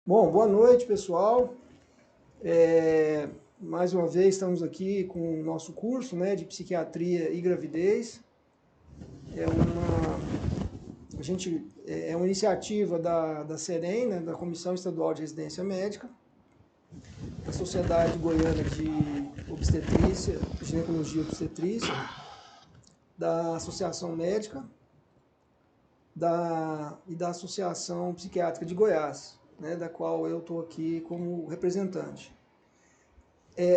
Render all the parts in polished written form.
Bom, boa noite, pessoal. Mais uma vez estamos aqui com o nosso curso, né, de psiquiatria e gravidez. É uma, é uma iniciativa da SEREM, né, da Comissão Estadual de Residência Médica, da Sociedade Goiana de Obstetrícia, Ginecologia e Obstetrícia, da Associação Médica e da Associação Psiquiátrica de Goiás, né, da qual eu estou aqui como representante.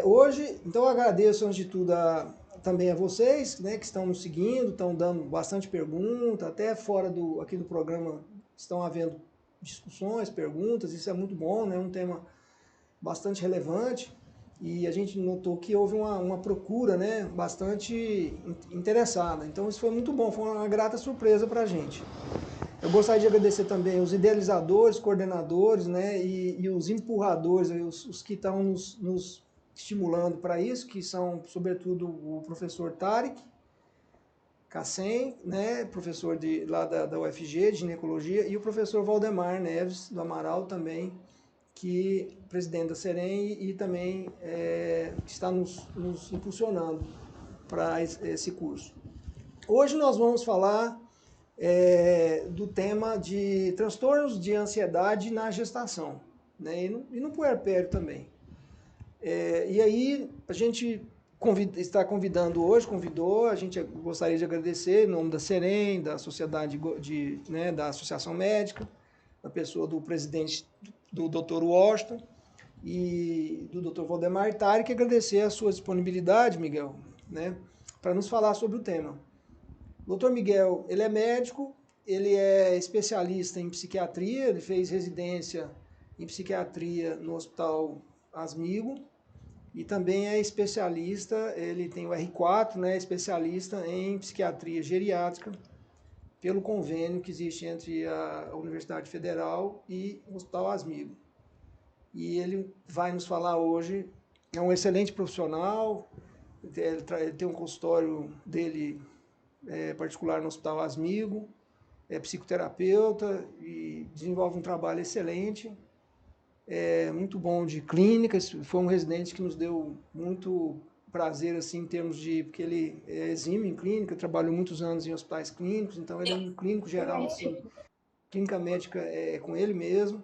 Hoje, então eu agradeço antes de tudo também a vocês, né, que estão nos seguindo, estão dando bastante pergunta, até fora aqui do programa estão havendo discussões, perguntas, isso é muito bom, né, um tema bastante relevante, e a gente notou que houve uma procura, né, bastante interessada, então isso foi muito bom, foi uma grata surpresa para a gente. Eu gostaria de agradecer também os idealizadores, coordenadores, né, e os empurradores, os que estão nos estimulando para isso, que são, sobretudo, o professor Tarek Kassem, né, professor lá da UFG, de ginecologia, e o professor Valdemar Neves, do Amaral, também, que presidente da SEREM e também está nos impulsionando para esse curso. Hoje nós vamos falar do tema de transtornos de ansiedade na gestação, né, e no puerpério também. E aí a gente está convidando hoje, a gente gostaria de agradecer em nome da SEREM, da Sociedade né, da Associação Médica, da pessoa do presidente do Dr. Washington e do Dr. Valdemar Tarek, agradecer a sua disponibilidade, Miguel, né, para nos falar sobre o tema. O Dr. Miguel, ele é médico, ele é especialista em psiquiatria, ele fez residência em psiquiatria no Hospital Asmigo e também é especialista, ele tem o R4, né, especialista em psiquiatria geriátrica, pelo convênio que existe entre a Universidade Federal e o Hospital Asmigo. E ele vai nos falar hoje, é um excelente profissional, ele tem um consultório dele particular no Hospital Asmigo, é psicoterapeuta e desenvolve um trabalho excelente, muito bom de clínica. Foi um residente que nos deu muito prazer, assim, em termos de... porque ele é exímio em clínica, trabalhou muitos anos em hospitais clínicos, então ele é um clínico geral, assim, clínica médica é com ele mesmo,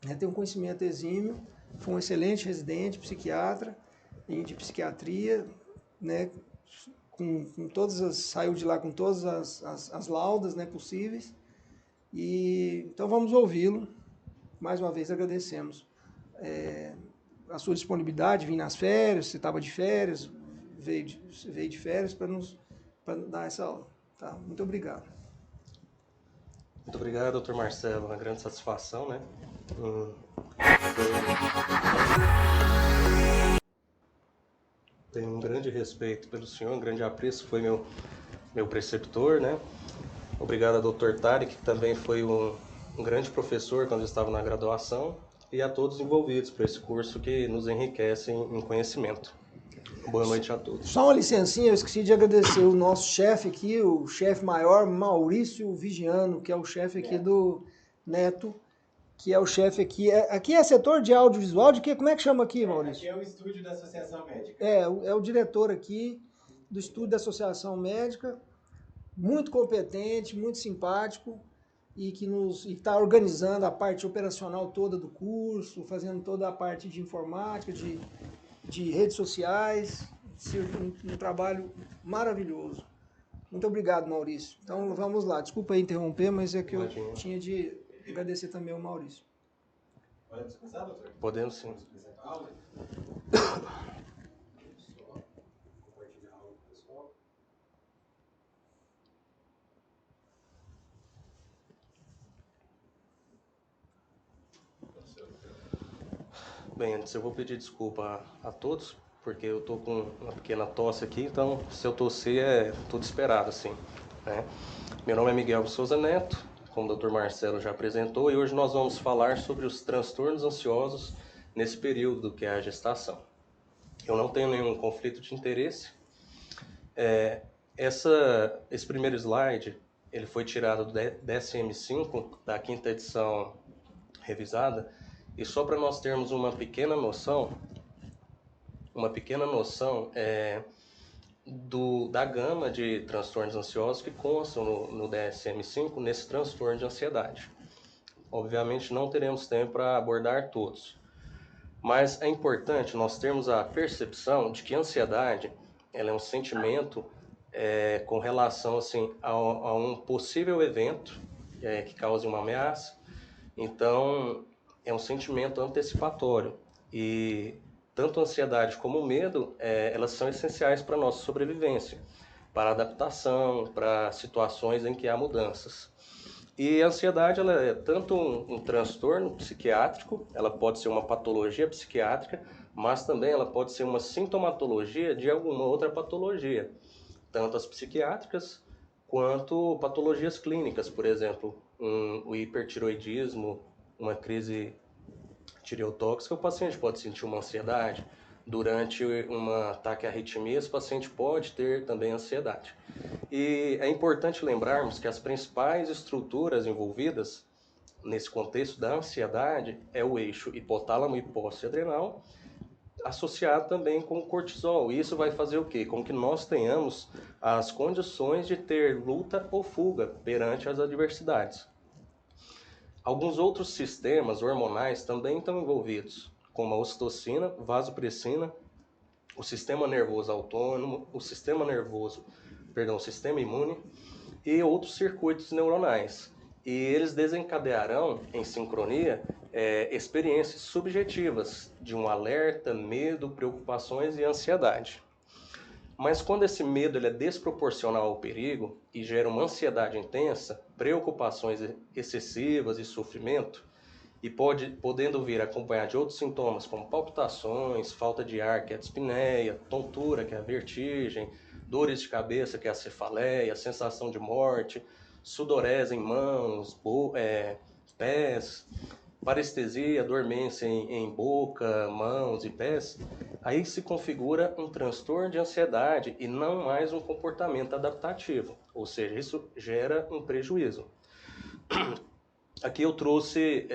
né, tem um conhecimento exímio, foi um excelente residente, psiquiatra, de psiquiatria, né, com todas saiu de lá com todas as laudas, né, possíveis. E então vamos ouvi-lo. Mais uma vez agradecemos a sua disponibilidade, vir nas férias, você estava de férias, veio de férias para dar essa aula. Tá? Muito obrigado. Muito obrigado, doutor Marcelo. Uma grande satisfação, né? Tenho um grande respeito pelo senhor, um grande apreço, foi meu preceptor, né? Obrigado ao doutor Tarek, que também foi um grande professor quando eu estava na graduação, e a todos envolvidos por esse curso que nos enriquece em conhecimento. Boa noite a todos. Só uma licencinha, eu esqueci de agradecer o nosso chefe aqui, o chefe maior, Maurício Vigiano, que é o chefe aqui do Neto, que é o chefe aqui. Aqui é setor de audiovisual, de quê? Como é que chama aqui, Maurício? Aqui é o estúdio da Associação Médica. É o diretor aqui do estúdio da Associação Médica, muito competente, muito simpático, e que está organizando a parte operacional toda do curso, fazendo toda a parte de informática, de redes sociais, um trabalho maravilhoso. Muito obrigado, Maurício. Então vamos lá, desculpa aí interromper, mas é que eu tinha de agradecer também ao Maurício. Podemos começar, doutor? Podemos sim. Bem, antes eu vou pedir desculpa a todos, porque eu tô com uma pequena tosse aqui, então se eu tosser é tudo esperado, assim, né? Meu nome é Miguel Souza Neto, como o Dr. Marcelo já apresentou, e hoje nós vamos falar sobre os transtornos ansiosos nesse período que é a gestação. Eu não tenho nenhum conflito de interesse. Esse primeiro slide, ele foi tirado do DSM-5, da quinta edição revisada, E só para nós termos uma pequena noção da gama de transtornos ansiosos que constam no DSM-5 nesse transtorno de ansiedade. Obviamente não teremos tempo para abordar todos, mas é importante nós termos a percepção de que a ansiedade ela é um sentimento com relação assim, a um possível evento que cause uma ameaça. Então, é um sentimento antecipatório e tanto a ansiedade como o medo, elas são essenciais para a nossa sobrevivência, para a adaptação, para situações em que há mudanças. E a ansiedade ela é tanto um transtorno psiquiátrico, ela pode ser uma patologia psiquiátrica, mas também ela pode ser uma sintomatologia de alguma outra patologia, tanto as psiquiátricas quanto patologias clínicas, por exemplo, o hipertiroidismo, uma crise tireotóxica, o paciente pode sentir uma ansiedade. Durante um ataque à arritmia, esse paciente pode ter também ansiedade. E é importante lembrarmos que as principais estruturas envolvidas nesse contexto da ansiedade é o eixo hipotálamo, hipófise adrenal, associado também com o cortisol. E isso vai fazer o quê? Com que nós tenhamos as condições de ter luta ou fuga perante as adversidades. Alguns outros sistemas hormonais também estão envolvidos, como a ocitocina, vasopressina, o sistema nervoso autônomo, o sistema imune e outros circuitos neuronais. E eles desencadearão, em sincronia, experiências subjetivas de um alerta, medo, preocupações e ansiedade. Mas quando esse medo ele é desproporcional ao perigo e gera uma ansiedade intensa, preocupações excessivas e sofrimento, e podendo vir acompanhado de outros sintomas como palpitações, falta de ar, que é a dispneia, tontura, que é a vertigem, dores de cabeça, que é a cefaleia, sensação de morte, sudorese em mãos, pés, parestesia, dormência em boca, mãos e pés, aí se configura um transtorno de ansiedade e não mais um comportamento adaptativo, ou seja, isso gera um prejuízo. Aqui eu trouxe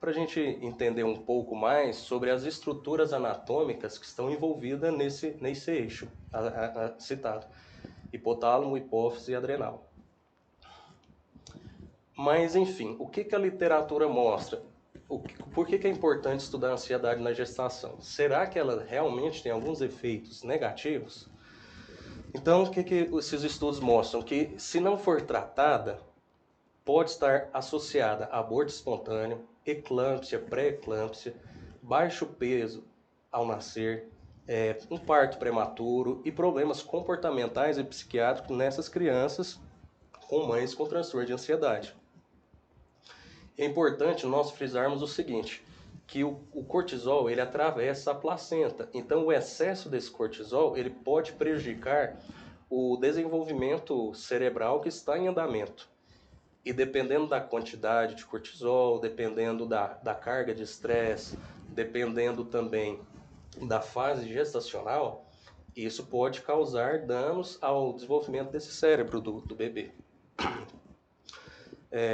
para a gente entender um pouco mais sobre as estruturas anatômicas que estão envolvidas nesse eixo citado, hipotálamo, hipófise e adrenal. Mas, enfim, o que a literatura mostra? Por que é importante estudar a ansiedade na gestação? Será que ela realmente tem alguns efeitos negativos? Então, o que esses estudos mostram? Que se não for tratada, pode estar associada a aborto espontâneo, eclâmpsia, pré-eclâmpsia, baixo peso ao nascer, um parto prematuro e problemas comportamentais e psiquiátricos nessas crianças com mães com transtorno de ansiedade. É importante nós frisarmos o seguinte, que o cortisol ele atravessa a placenta, então o excesso desse cortisol ele pode prejudicar o desenvolvimento cerebral que está em andamento. E dependendo da quantidade de cortisol, dependendo da carga de estresse, dependendo também da fase gestacional, isso pode causar danos ao desenvolvimento desse cérebro do bebê.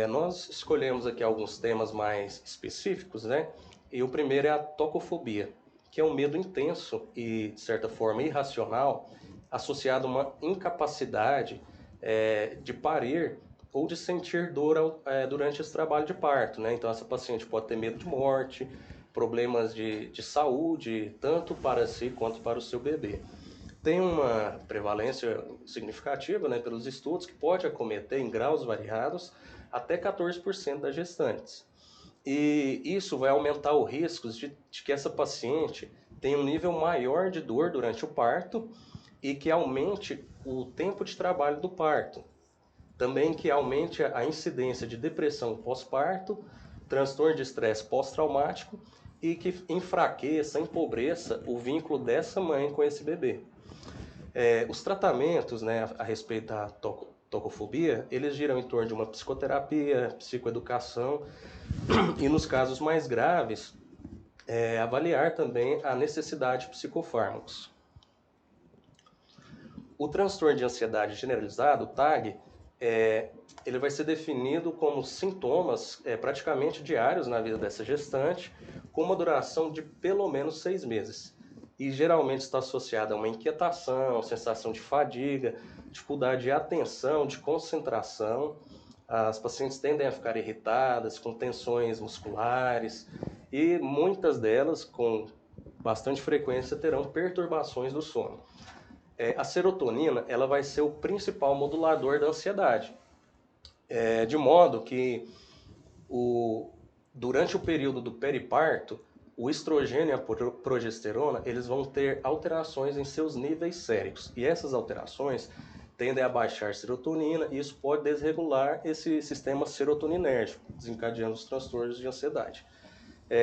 Nós escolhemos aqui alguns temas mais específicos, né? E o primeiro é a tocofobia, que é um medo intenso e, de certa forma, irracional, associado a uma incapacidade de parir ou de sentir dor durante esse trabalho de parto, né? Então, essa paciente pode ter medo de morte, problemas de saúde, tanto para si quanto para o seu bebê. Tem uma prevalência significativa, né, pelos estudos, que pode acometer em graus variados até 14% das gestantes. E isso vai aumentar o risco de que essa paciente tenha um nível maior de dor durante o parto e que aumente o tempo de trabalho do parto. Também que aumente a incidência de depressão pós-parto, transtorno de estresse pós-traumático e que enfraqueça, empobreça o vínculo dessa mãe com esse bebê. Os tratamentos, né, a respeito da tocofobia, eles giram em torno de uma psicoterapia, psicoeducação e, nos casos mais graves, avaliar também a necessidade de psicofármacos. O transtorno de ansiedade generalizado, o TAG, ele vai ser definido como sintomas praticamente diários na vida dessa gestante, com uma duração de pelo menos 6 meses. E geralmente está associada a uma inquietação, sensação de fadiga, dificuldade de atenção, de concentração. As pacientes tendem a ficar irritadas, com tensões musculares e muitas delas, com bastante frequência, terão perturbações do sono. A serotonina ela vai ser o principal modulador da ansiedade, de modo que durante o período do periparto, o estrogênio e a progesterona eles vão ter alterações em seus níveis séricos. E essas alterações tendem a baixar serotonina e isso pode desregular esse sistema serotoninérgico, desencadeando os transtornos de ansiedade.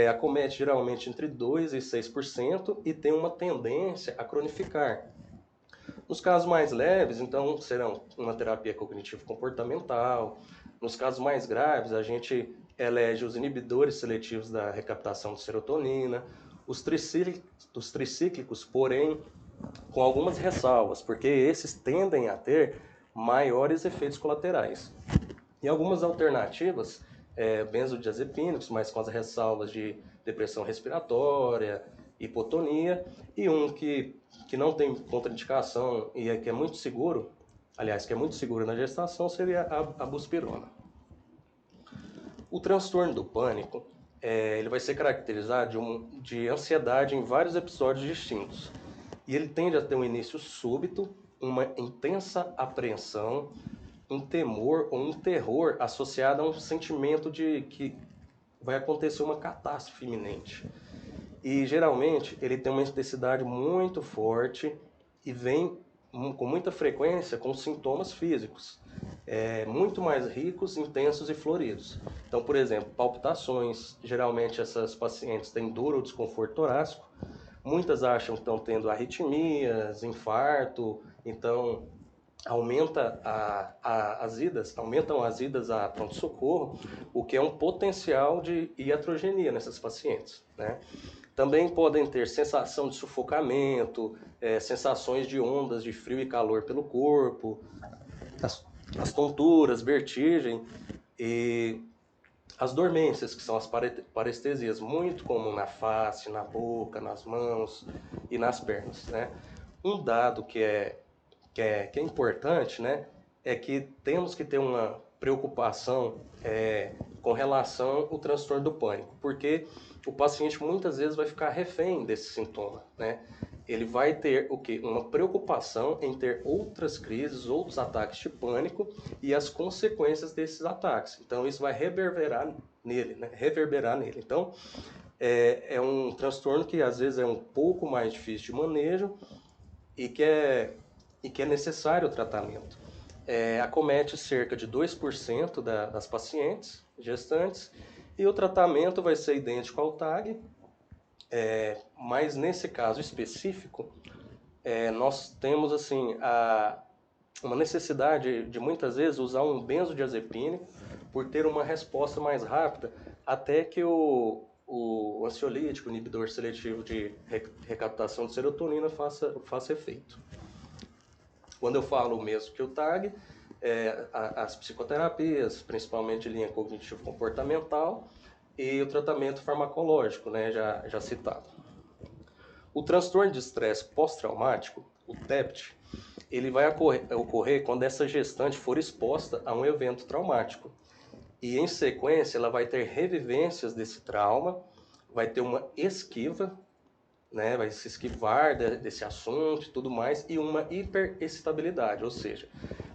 Acomete geralmente entre 2% e 6% e tem uma tendência a cronificar. Nos casos mais leves, então, serão uma terapia cognitivo-comportamental. Nos casos mais graves, a gente elege os inibidores seletivos da recaptação de serotonina, os tricíclicos, porém, com algumas ressalvas, porque esses tendem a ter maiores efeitos colaterais. E algumas alternativas, benzodiazepínicos, mas com as ressalvas de depressão respiratória, hipotonia, e um que não tem contraindicação e que é muito seguro, aliás, que é muito seguro na gestação, seria a buspirona. O transtorno do pânico, ele vai ser caracterizado de ansiedade em vários episódios distintos. E ele tende a ter um início súbito, uma intensa apreensão, um temor ou um terror associado a um sentimento de que vai acontecer uma catástrofe iminente. E geralmente ele tem uma intensidade muito forte e vem com muita frequência com sintomas físicos, muito mais ricos, intensos e floridos. Então, por exemplo, palpitações, geralmente essas pacientes têm dor ou desconforto torácico, muitas acham que estão tendo arritmias, infarto, então aumentam as idas a pronto-socorro, o que é um potencial de iatrogenia nessas pacientes, né? Também podem ter sensação de sufocamento, sensações de ondas de frio e calor pelo corpo, as tonturas, vertigem e as dormências, que são as parestesias, muito comum na face, na boca, nas mãos e nas pernas, né? Um dado que é importante, né, é que temos que ter uma preocupação com relação ao transtorno do pânico, porque o paciente muitas vezes vai ficar refém desse sintoma, né? Ele vai ter o quê? Uma preocupação em ter outras crises, outros ataques de pânico e as consequências desses ataques. Então isso vai reverberar nele, né? Então é um transtorno que às vezes é um pouco mais difícil de manejo e que é necessário o tratamento. Acomete cerca de 2% das pacientes gestantes e o tratamento vai ser idêntico ao TAG, mas nesse caso específico, nós temos assim, uma necessidade de muitas vezes usar um benzodiazepínico por ter uma resposta mais rápida, até que o ansiolítico, o inibidor seletivo de recaptação de serotonina faça efeito. Quando eu falo o mesmo que o TAG, as psicoterapias, principalmente linha cognitivo-comportamental, e o tratamento farmacológico, né, já citado. O transtorno de estresse pós-traumático, o TEPT, ele vai ocorrer quando essa gestante for exposta a um evento traumático. E em sequência ela vai ter revivências desse trauma, vai ter uma esquiva, né, vai se esquivar desse assunto e tudo mais, e uma hiperexcitabilidade, ou seja,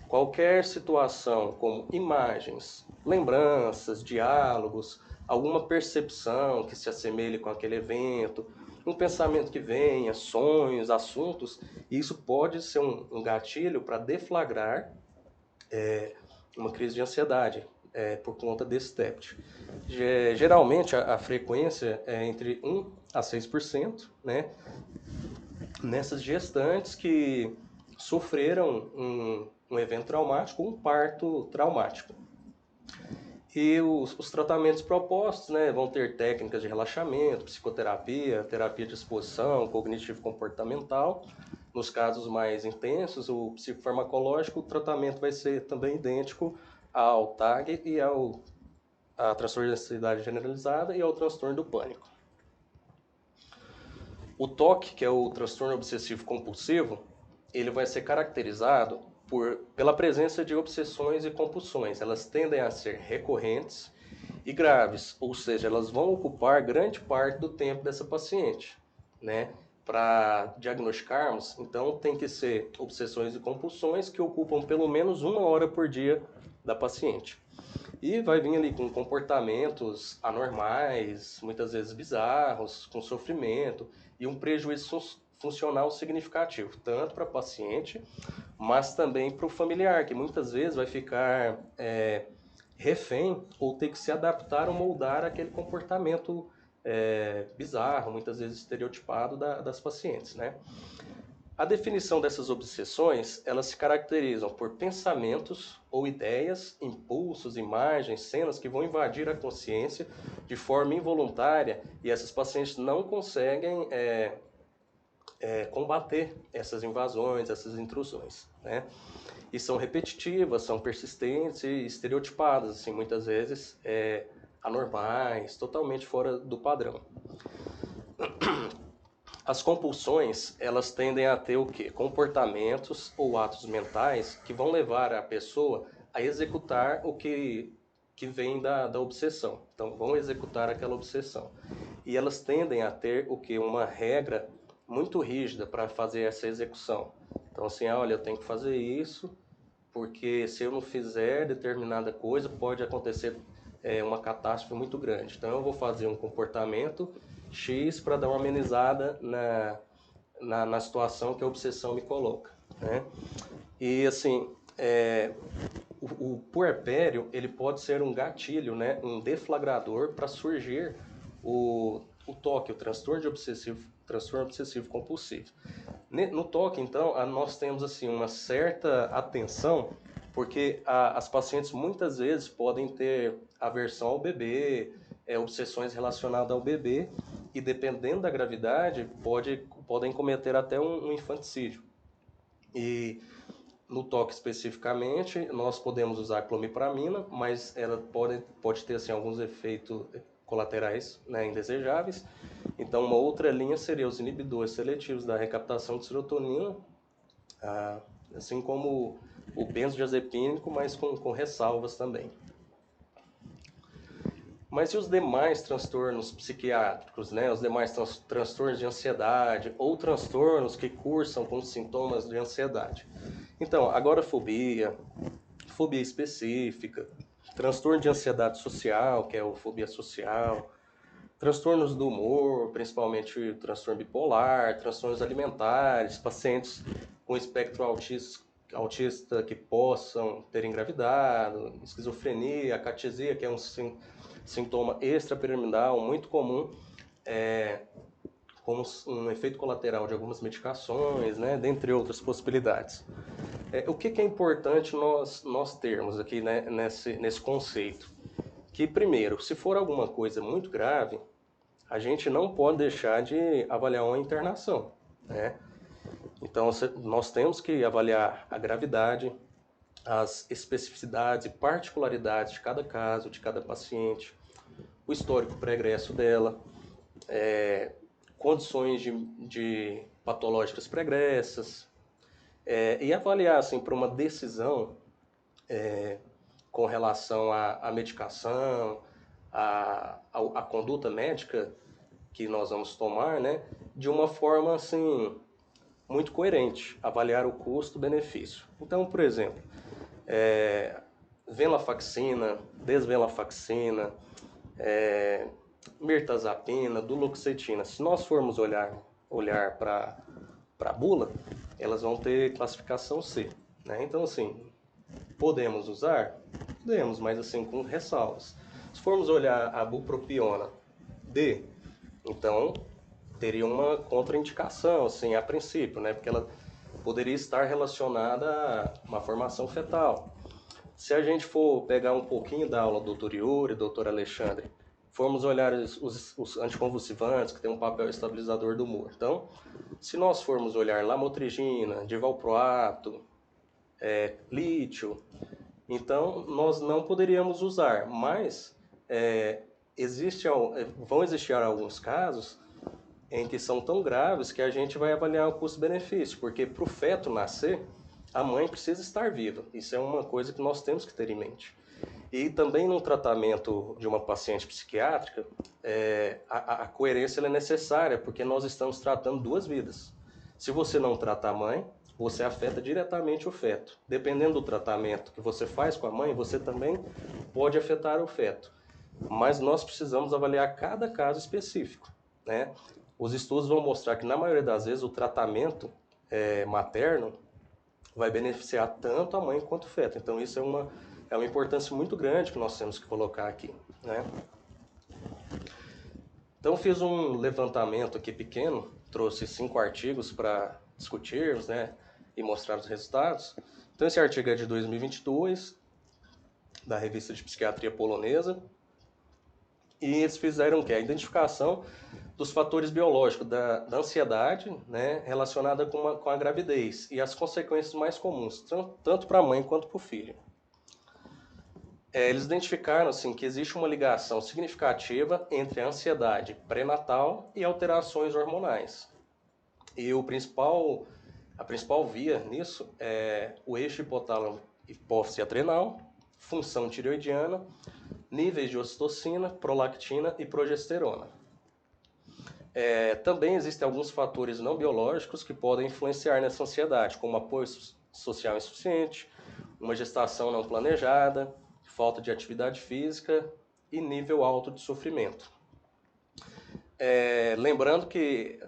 qualquer situação como imagens, lembranças, diálogos, alguma percepção que se assemelhe com aquele evento, um pensamento que venha, sonhos, assuntos, isso pode ser um gatilho para deflagrar uma crise de ansiedade por conta desse TEPT. Geralmente a frequência é entre 1 a 6%, né, nessas gestantes que sofreram um evento traumático, um parto traumático. E os tratamentos propostos, né, vão ter técnicas de relaxamento, psicoterapia, terapia de exposição, cognitivo-comportamental. Nos casos mais intensos, o psicofarmacológico, o tratamento vai ser também idêntico ao TAG e à transtorno de ansiedade generalizada e ao transtorno do pânico. O TOC, que é o transtorno obsessivo compulsivo, ele vai ser caracterizado pela presença de obsessões e compulsões. Elas tendem a ser recorrentes e graves, ou seja, elas vão ocupar grande parte do tempo dessa paciente, né? Para diagnosticarmos, então tem que ser obsessões e compulsões que ocupam pelo menos 1 hora por dia da paciente. E vai vir ali com comportamentos anormais, muitas vezes bizarros, com sofrimento e um prejuízo funcional significativo, tanto para a paciente, mas também para o familiar, que muitas vezes vai ficar refém ou ter que se adaptar ou moldar aquele comportamento bizarro, muitas vezes estereotipado das pacientes, né? A definição dessas obsessões, elas se caracterizam por pensamentos ou ideias, impulsos, imagens, cenas que vão invadir a consciência de forma involuntária e essas pacientes não conseguem combater essas invasões, essas intrusões, né? E são repetitivas, são persistentes e estereotipadas, assim, muitas vezes anormais, totalmente fora do padrão. As compulsões, elas tendem a ter o quê? Comportamentos ou atos mentais que vão levar a pessoa a executar o que vem da obsessão. Então, vão executar aquela obsessão. E elas tendem a ter o quê? Uma regra muito rígida para fazer essa execução. Então, assim, olha, eu tenho que fazer isso, porque se eu não fizer determinada coisa, pode acontecer uma catástrofe muito grande. Então, eu vou fazer um comportamento X para dar uma amenizada na situação que a obsessão me coloca, né? E assim, o puerpério, ele pode ser um gatilho, né? Um deflagrador para surgir o TOC, o transtorno obsessivo compulsivo. No TOC, então, nós temos assim uma certa atenção, porque as pacientes muitas vezes podem ter aversão ao bebê, obsessões relacionadas ao bebê, e dependendo da gravidade, podem cometer até um infanticídio. E no TOC especificamente, nós podemos usar clomipramina, mas ela pode ter assim, alguns efeitos colaterais, né, indesejáveis. Então, uma outra linha seria os inibidores seletivos da recaptação de serotonina, assim como o benzodiazepínico, mas com ressalvas também. Mas e os demais transtornos psiquiátricos, né? Os demais transtornos de ansiedade ou transtornos que cursam com sintomas de ansiedade? Então, agorafobia, fobia específica, transtorno de ansiedade social, que é a fobia social, transtornos do humor, principalmente o transtorno bipolar, transtornos alimentares, pacientes com espectro autista que possam ter engravidado, esquizofrenia, acatesia, que é um sintoma extrapiramidal muito comum, como um efeito colateral de algumas medicações, né, dentre outras possibilidades. O que é importante nós termos aqui, né, nesse conceito? Que, primeiro, se for alguma coisa muito grave, a gente não pode deixar de avaliar uma internação, né? Então, nós temos que avaliar a gravidade, as especificidades e particularidades de cada caso, de cada paciente, o histórico pregresso dela, condições de patológicas pregressas, e avaliar, assim, para uma decisão com relação à medicação, à conduta médica que nós vamos tomar, né, de uma forma, assim, muito coerente, avaliar o custo-benefício. Então, por exemplo, venlafaxina, desvenlafaxina, mirtazapina, duloxetina. Se nós formos olhar para a bula, elas vão ter classificação C, né? Então, assim, podemos usar? Podemos, mas assim, com ressalvas. Se formos olhar a bupropiona D, então teria uma contraindicação, assim, a princípio, né? Porque ela poderia estar relacionada a uma formação fetal. Se a gente for pegar um pouquinho da aula do Dr. Yuri, Dr. Alexandre, formos olhar os anticonvulsivantes, que tem um papel estabilizador do humor. Então, se nós formos olhar lamotrigina, divalproato, lítio, então nós não poderíamos usar, mas vão existir alguns casos em que são tão graves que a gente vai avaliar o custo-benefício, porque para o feto nascer, a mãe precisa estar viva. Isso é uma coisa que nós temos que ter em mente. E também no tratamento de uma paciente psiquiátrica, a coerência é necessária, porque nós estamos tratando duas vidas. Se você não trata a mãe, você afeta diretamente o feto. Dependendo do tratamento que você faz com a mãe, você também pode afetar o feto. Mas nós precisamos avaliar cada caso específico, né? Os estudos vão mostrar que, na maioria das vezes, o tratamento materno vai beneficiar tanto a mãe quanto o feto. Então, isso é uma importância muito grande que nós temos que colocar aqui, né? Então, fiz um levantamento aqui pequeno, trouxe 5 artigos para discutirmos, né, e mostrar os resultados. Então, esse artigo é de 2022, da Revista de Psiquiatria Polonesa, e eles fizeram o quê? A identificação dos fatores biológicos da ansiedade, né, relacionada com a gravidez e as consequências mais comuns, tanto para a mãe quanto para o filho. Eles identificaram assim, que existe uma ligação significativa entre a ansiedade pré-natal e alterações hormonais. E a principal via nisso é o eixo hipotálamo hipófise adrenal, função tireoidiana, níveis de ocitocina, prolactina e progesterona. Também existem alguns fatores não biológicos que podem influenciar nessa ansiedade, como apoio social insuficiente, uma gestação não planejada, falta de atividade física e nível alto de sofrimento. Lembrando que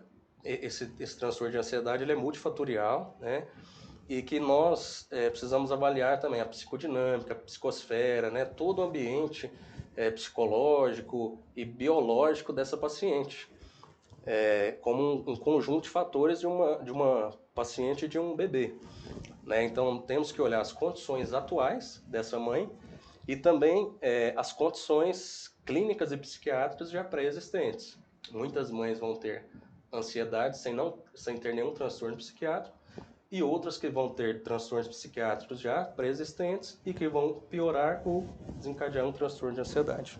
esse transtorno de ansiedade ele é multifatorial, né? E que nós precisamos avaliar também a psicodinâmica, a psicosfera, né? Todo o ambiente psicológico e biológico dessa paciente, como um conjunto de fatores de uma paciente e de um bebê, né? Então temos que olhar as condições atuais dessa mãe e também as condições clínicas e psiquiátricas já pré-existentes. Muitas mães vão ter ansiedade sem ter nenhum transtorno psiquiátrico e outras que vão ter transtornos psiquiátricos já pré-existentes e que vão piorar ou desencadear um transtorno de ansiedade.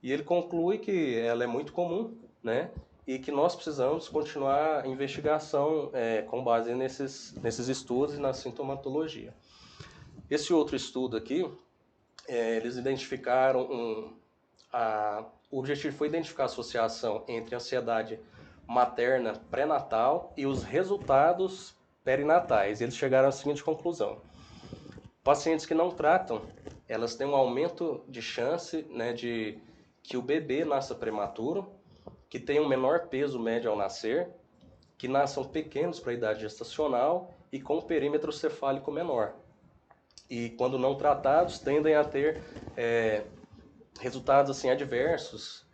E ele conclui que ela é muito comum, né? E que nós precisamos continuar a investigação com base nesses estudos e na sintomatologia. Esse outro estudo aqui, eles identificaram o objetivo foi identificar a associação entre ansiedade materna pré-natal e os resultados perinatais. Eles chegaram à seguinte conclusão: pacientes que não tratam, elas têm um aumento de chance, né, de que o bebê nasça prematuro, que tenha um menor peso médio ao nascer, que nasçam pequenos para a idade gestacional e com perímetro cefálico menor. E quando não tratados, tendem a ter resultados assim adversos,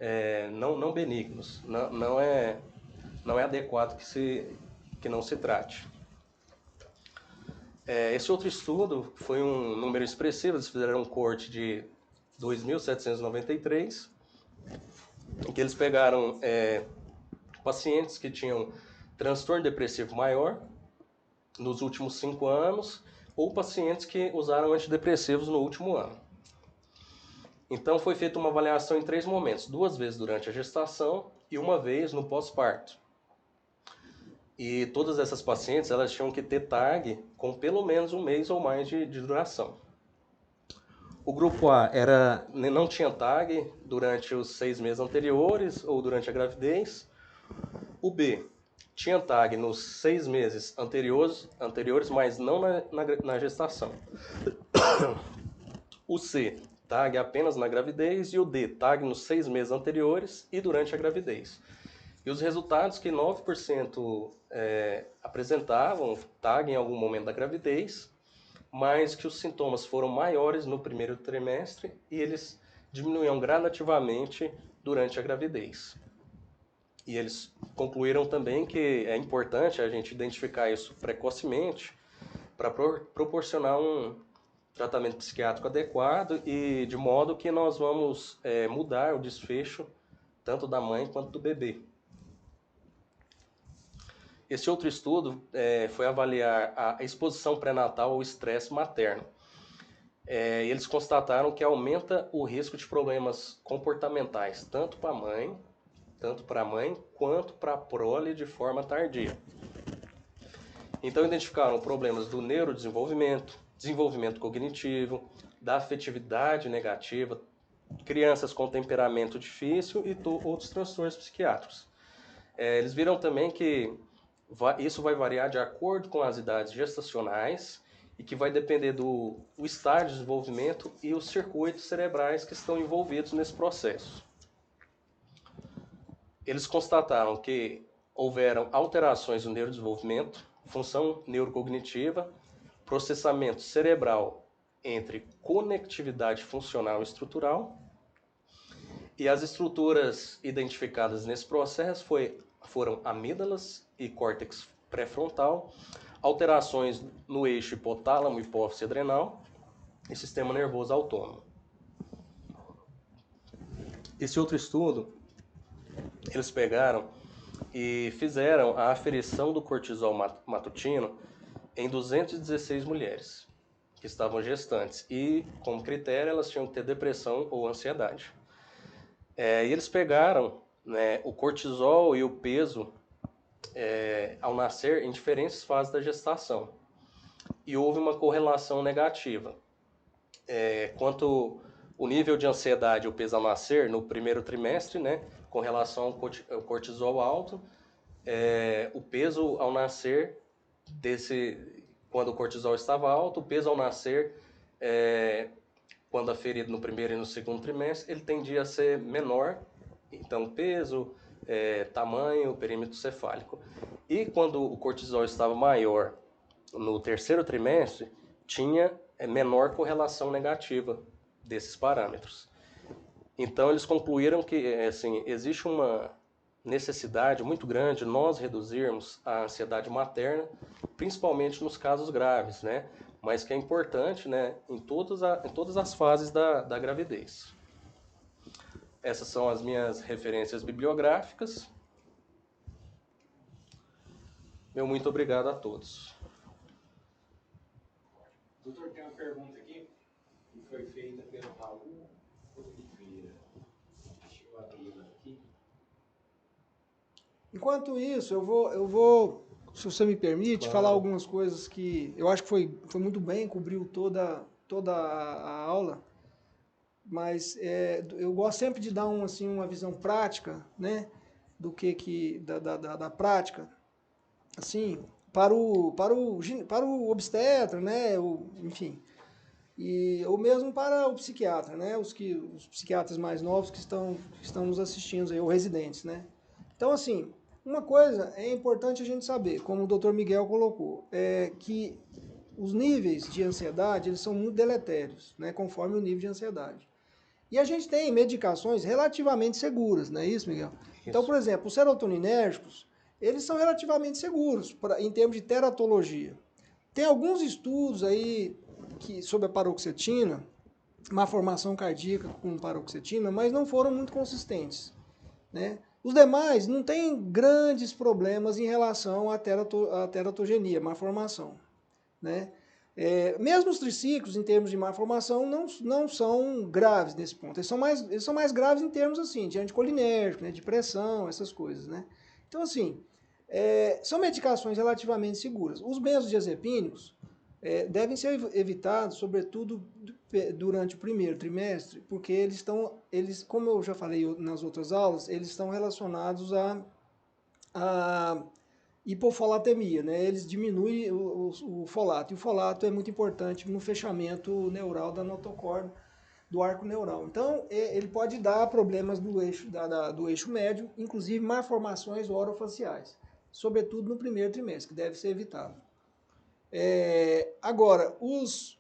não benignos. Não é adequado que não se trate. Esse outro estudo foi um número expressivo, eles fizeram um corte de 2.793, em que eles pegaram pacientes que tinham transtorno depressivo maior nos últimos 5 anos ou pacientes que usaram antidepressivos no último ano. Então foi feita uma avaliação em 3 momentos, 2 vezes durante a gestação e 1 vez no pós-parto. E todas essas pacientes elas tinham que ter TAG com pelo menos 1 mês ou mais de duração. O grupo A não tinha TAG durante os 6 meses anteriores ou durante a gravidez. O B tinha TAG nos 6 meses anteriores, mas não na gestação. O C, TAG apenas na gravidez, e o D, TAG nos 6 meses anteriores e durante a gravidez. E os resultados que 9% apresentavam TAG em algum momento da gravidez, mas que os sintomas foram maiores no primeiro trimestre e eles diminuíam gradativamente durante a gravidez. E eles concluíram também que é importante a gente identificar isso precocemente para proporcionar um tratamento psiquiátrico adequado e de modo que nós vamos mudar o desfecho tanto da mãe quanto do bebê. Esse outro estudo foi avaliar a exposição pré-natal ao estresse materno. Eles constataram que aumenta o risco de problemas comportamentais, tanto para a mãe tanto para a mãe quanto para a prole de forma tardia. Então identificaram problemas do neurodesenvolvimento, desenvolvimento cognitivo, da afetividade negativa, crianças com temperamento difícil e outros transtornos psiquiátricos. Eles viram também que isso vai variar de acordo com as idades gestacionais e que vai depender do estágio de desenvolvimento e os circuitos cerebrais que estão envolvidos nesse processo. Eles constataram que houveram alterações no neurodesenvolvimento, função neurocognitiva, processamento cerebral entre conectividade funcional e estrutural, e as estruturas identificadas nesse processo foram amígdalas e córtex pré-frontal, alterações no eixo hipotálamo, hipófise adrenal e sistema nervoso autônomo. Esse outro estudo, eles pegaram e fizeram a aferição do cortisol matutino em 216 mulheres que estavam gestantes e, como critério, elas tinham que ter depressão ou ansiedade. E eles pegaram, né, o cortisol e o peso ao nascer em diferentes fases da gestação. E houve uma correlação negativa. Quanto o nível de ansiedade e o peso ao nascer no primeiro trimestre, né, com relação ao cortisol alto, o peso ao nascer quando o cortisol estava alto, o peso ao nascer, quando aferido no primeiro e no segundo trimestre, ele tendia a ser menor, então peso, tamanho, perímetro cefálico. E quando o cortisol estava maior no terceiro trimestre, tinha menor correlação negativa desses parâmetros. Então eles concluíram que assim, existe uma necessidade muito grande de nós reduzirmos a ansiedade materna, principalmente nos casos graves, né? Mas que é importante, né, em todas as fases da gravidez. Essas são as minhas referências bibliográficas. Meu muito obrigado a todos. Doutor, tem uma pergunta aqui que foi feita pelo Raul Oliveira. Deixa eu abrir ela aqui. Enquanto isso, eu vou, se você me permite, Claro. falar algumas coisas que eu acho que foi muito bem, cobriu toda a aula, mas eu gosto sempre de dar uma visão prática, né, do da prática, assim, para o obstetra, né, enfim, ou mesmo para o psiquiatra, né, os psiquiatras mais novos que estão nos assistindo aí, ou residentes, né. Então, assim, uma coisa é importante a gente saber, como o Dr. Miguel colocou, que os níveis de ansiedade, eles são muito deletérios, né, conforme o nível de ansiedade. E a gente tem medicações relativamente seguras, não é isso, Miguel? Isso. Então, por exemplo, os serotoninérgicos, eles são relativamente seguros em termos de teratologia. Tem alguns estudos aí sobre a paroxetina, má formação cardíaca com paroxetina, mas não foram muito consistentes, né? Os demais não têm grandes problemas em relação à teratogenia, má formação, né? Mesmo os triciclos, em termos de má formação, não são graves nesse ponto. Eles são mais graves em termos assim, de anticolinérgico, né, de pressão, essas coisas, né? Então, assim, são medicações relativamente seguras. Os benzodiazepínicos devem ser evitados, sobretudo durante o primeiro trimestre, porque eles, como eu já falei nas outras aulas, eles estão relacionados a hipofolatemia, né? Eles diminuem o folato, e o folato é muito importante no fechamento neural da notocorda, do arco neural. Então, ele pode dar problemas do eixo médio, inclusive malformações orofaciais, sobretudo no primeiro trimestre, que deve ser evitado. Agora, os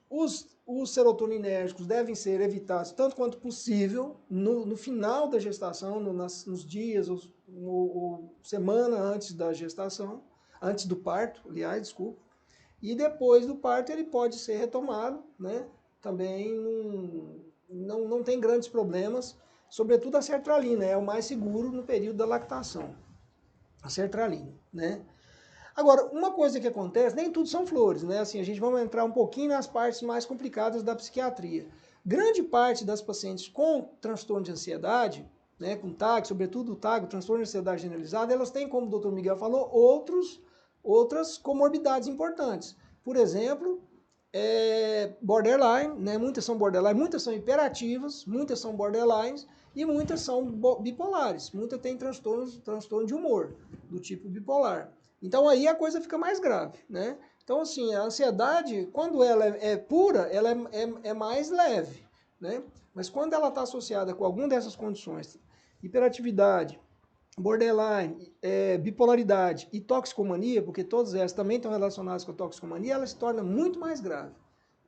serotoninérgicos devem ser evitados tanto quanto possível no final da gestação, nos dias ou semana antes da gestação, antes do parto, aliás, desculpa. E depois do parto ele pode ser retomado, né? Também não tem grandes problemas, sobretudo a sertralina, é o mais seguro no período da lactação, a sertralina, né? Agora, uma coisa que acontece, nem tudo são flores, né? Assim, a gente vai entrar um pouquinho nas partes mais complicadas da psiquiatria. Grande parte das pacientes com transtorno de ansiedade, né, com TAG, sobretudo o TAG, o transtorno de ansiedade generalizada, elas têm, como o Dr. Miguel falou, outras comorbidades importantes. Por exemplo, borderline, né, muitas são borderline, muitas são hiperativas, muitas são borderlines e muitas são bipolares. Muitas têm transtorno de humor, do tipo bipolar. Então aí a coisa fica mais grave, né? Então, assim, a ansiedade, quando ela é pura, ela é mais leve, né? Mas quando ela está associada com alguma dessas condições, hiperatividade, borderline, bipolaridade e toxicomania, porque todas essas também estão relacionadas com a toxicomania, ela se torna muito mais grave.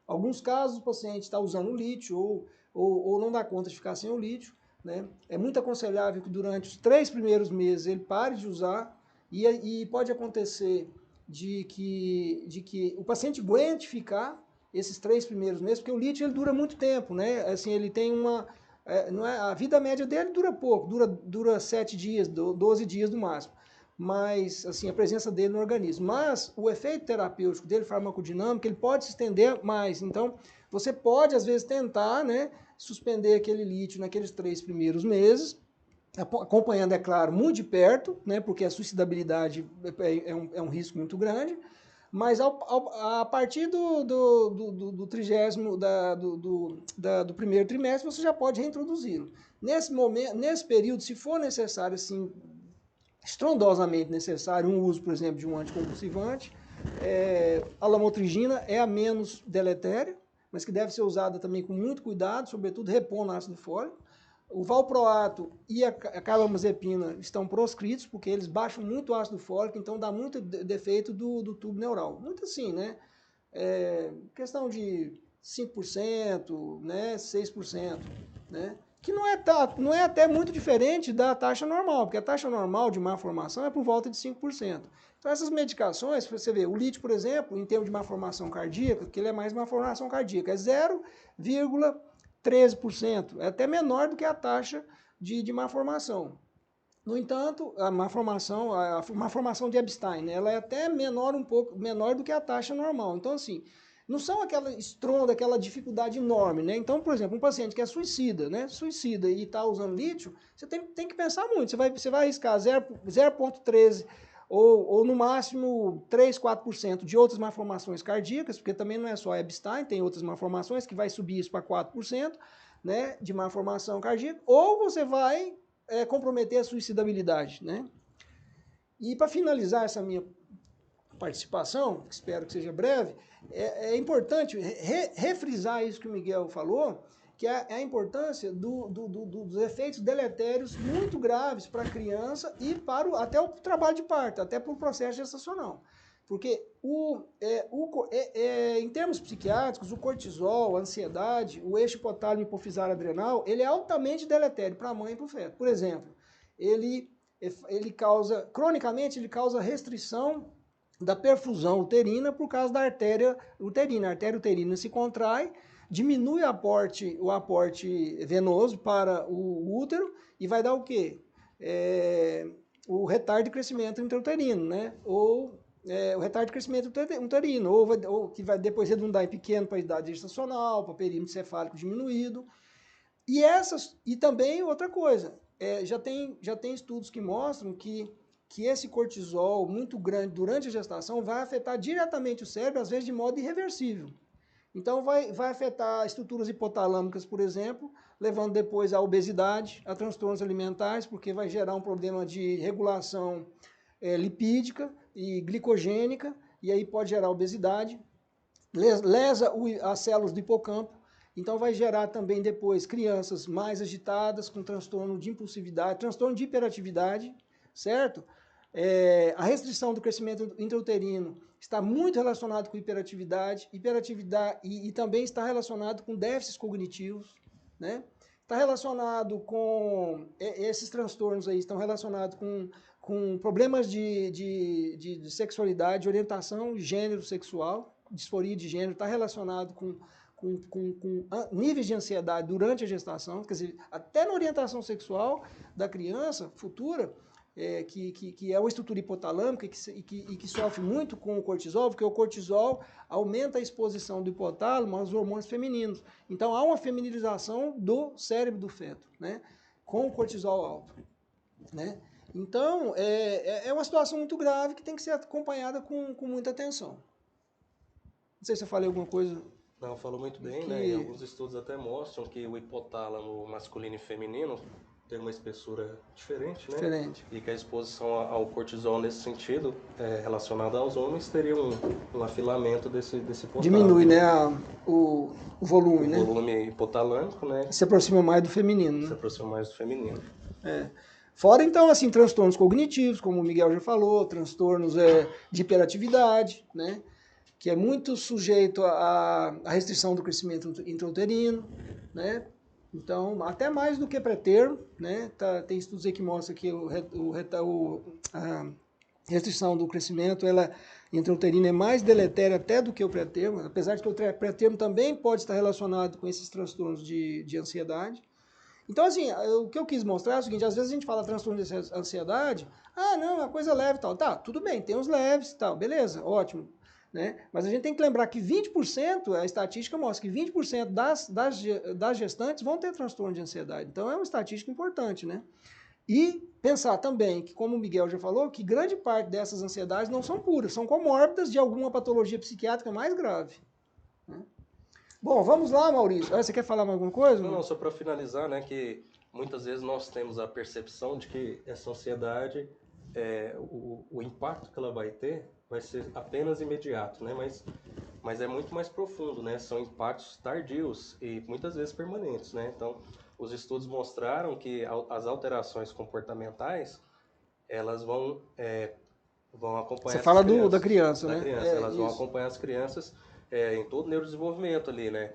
Alguns casos o paciente está usando lítio ou não dá conta de ficar sem o lítio, né? É muito aconselhável que durante os 3 primeiros meses ele pare de usar e pode acontecer de que o paciente aguente ficar esses 3 primeiros meses, porque o lítio ele dura muito tempo, né? Assim, ele tem não é, a vida média dele dura pouco, dura 7 dias, 12 dias no máximo. Mas, assim, a presença dele no organismo. Mas o efeito terapêutico dele, farmacodinâmico, ele pode se estender mais. Então, você pode, às vezes, tentar, né, suspender aquele lítio naqueles 3 primeiros meses, acompanhando, é claro, muito de perto, né, porque a suicidabilidade é um risco muito grande, mas a partir do 30º, do primeiro trimestre, você já pode reintroduzi-lo. Nesse momento, nesse período, se for necessário, assim, estrondosamente necessário, um uso, por exemplo, de um anticonvulsivante, a lamotrigina é a menos deletéria, mas que deve ser usada também com muito cuidado, sobretudo repondo ácido fólico. O valproato e a carbamazepina estão proscritos, porque eles baixam muito o ácido fólico, então dá muito defeito do tubo neural. Muito assim, né? Questão de 5%, né? 6%, né? Que não é até muito diferente da taxa normal, porque a taxa normal de má formação é por volta de 5%. Então essas medicações, você vê, o lítio, por exemplo, em termos de má formação cardíaca, que ele é mais má formação cardíaca, é 0,13%, é até menor do que a taxa de má formação. No entanto, a má formação de Epstein, né, ela é até um pouco menor do que a taxa normal. Então, assim, não são aquela estronda, aquela dificuldade enorme, né? Então, por exemplo, um paciente que é suicida, né? Suicida e está usando lítio, você tem que pensar muito. Você vai arriscar 0,13 ou no máximo 3, 4% de outras malformações cardíacas, porque também não é só Epstein, tem outras malformações que vai subir isso para 4%, né, de malformação cardíaca, ou você vai comprometer a suicidabilidade, né? E para finalizar essa minha participação, que espero que seja breve, é importante refrisar isso que o Miguel falou, que é a importância dos efeitos deletérios muito graves para a criança e até o trabalho de parto, até para o processo gestacional. Porque em termos psiquiátricos, o cortisol, a ansiedade, o eixo hipotálamo hipofisário adrenal, ele é altamente deletério para a mãe e para o feto. Por exemplo, cronicamente ele causa restrição da perfusão uterina por causa da artéria uterina. A artéria uterina se contrai, diminui o aporte venoso para o útero e vai dar o quê? O retardo de crescimento intrauterino, né? Ou o retardo de crescimento uterino, ou que vai depois redundar em pequeno para a idade gestacional, para o perímetro cefálico diminuído. E também outra coisa, já tem estudos que mostram que esse cortisol muito grande durante a gestação vai afetar diretamente o cérebro, às vezes de modo irreversível. Então vai afetar estruturas hipotalâmicas, por exemplo, levando depois à obesidade, a transtornos alimentares, porque vai gerar um problema de regulação lipídica e glicogênica, e aí pode gerar obesidade, lesa as células do hipocampo, então vai gerar também depois crianças mais agitadas, com transtorno de impulsividade, transtorno de hiperatividade, certo? A restrição do crescimento intrauterino está muito relacionado com hiperatividade e também está relacionado com déficits cognitivos, né? Está relacionado com esses transtornos aí, estão relacionados com problemas de sexualidade, de orientação, gênero sexual, disforia de gênero, está relacionado com níveis de ansiedade durante a gestação, quer dizer, até na orientação sexual da criança futura, que é uma estrutura hipotalâmica e que sofre muito com o cortisol, porque o cortisol aumenta a exposição do hipotálamo aos hormônios femininos. Então, há uma feminilização do cérebro do feto, né? com o cortisol alto, né? Então, é uma situação muito grave que tem que ser acompanhada com muita atenção. Não sei se eu falei alguma coisa Não, falou muito bem, que... né? E alguns estudos até mostram que o hipotálamo masculino e feminino tem uma espessura diferente, né? diferente. E que a exposição ao cortisol nesse sentido, relacionada aos homens, teria um afilamento desse hipotálamo. Diminui, né, o volume, né? O volume hipotalâmico, né? Se aproxima mais do feminino, Se né? aproxima mais do feminino. Fora, então, assim, transtornos cognitivos, como o Miguel já falou, transtornos de hiperatividade, né? Que é muito sujeito à restrição do crescimento intrauterino, né? Então, até mais do que pré-termo, né? Tem estudos aí que mostram que a restrição do crescimento intrauterino é mais deletéria até do que o pré-termo, apesar de que o pré-termo também pode estar relacionado com esses transtornos de ansiedade. Então, assim, o que eu quis mostrar é o seguinte, às vezes a gente fala transtorno de ansiedade, não, é uma coisa leve e tal. Tá, tudo bem, tem os leves e tal, beleza, ótimo. Né? Mas a gente tem que lembrar que 20%, a estatística mostra que 20% das gestantes vão ter transtorno de ansiedade. Então é uma estatística importante, né? E pensar também que, como o Miguel já falou, que grande parte dessas ansiedades não são puras, são comórbidas de alguma patologia psiquiátrica mais grave. Né? Bom, vamos lá, Maurício. Você quer falar mais alguma coisa? Não, só para finalizar, né, que muitas vezes nós temos a percepção de que essa ansiedade, o impacto que ela vai ter vai ser apenas imediato, né? Mas é muito mais profundo, né? São impactos tardios e muitas vezes permanentes, né? Então, os estudos mostraram que as alterações comportamentais, elas vão acompanhar Você fala crianças, da criança, da né? criança. Elas vão Isso. acompanhar as crianças em todo o neurodesenvolvimento ali, né?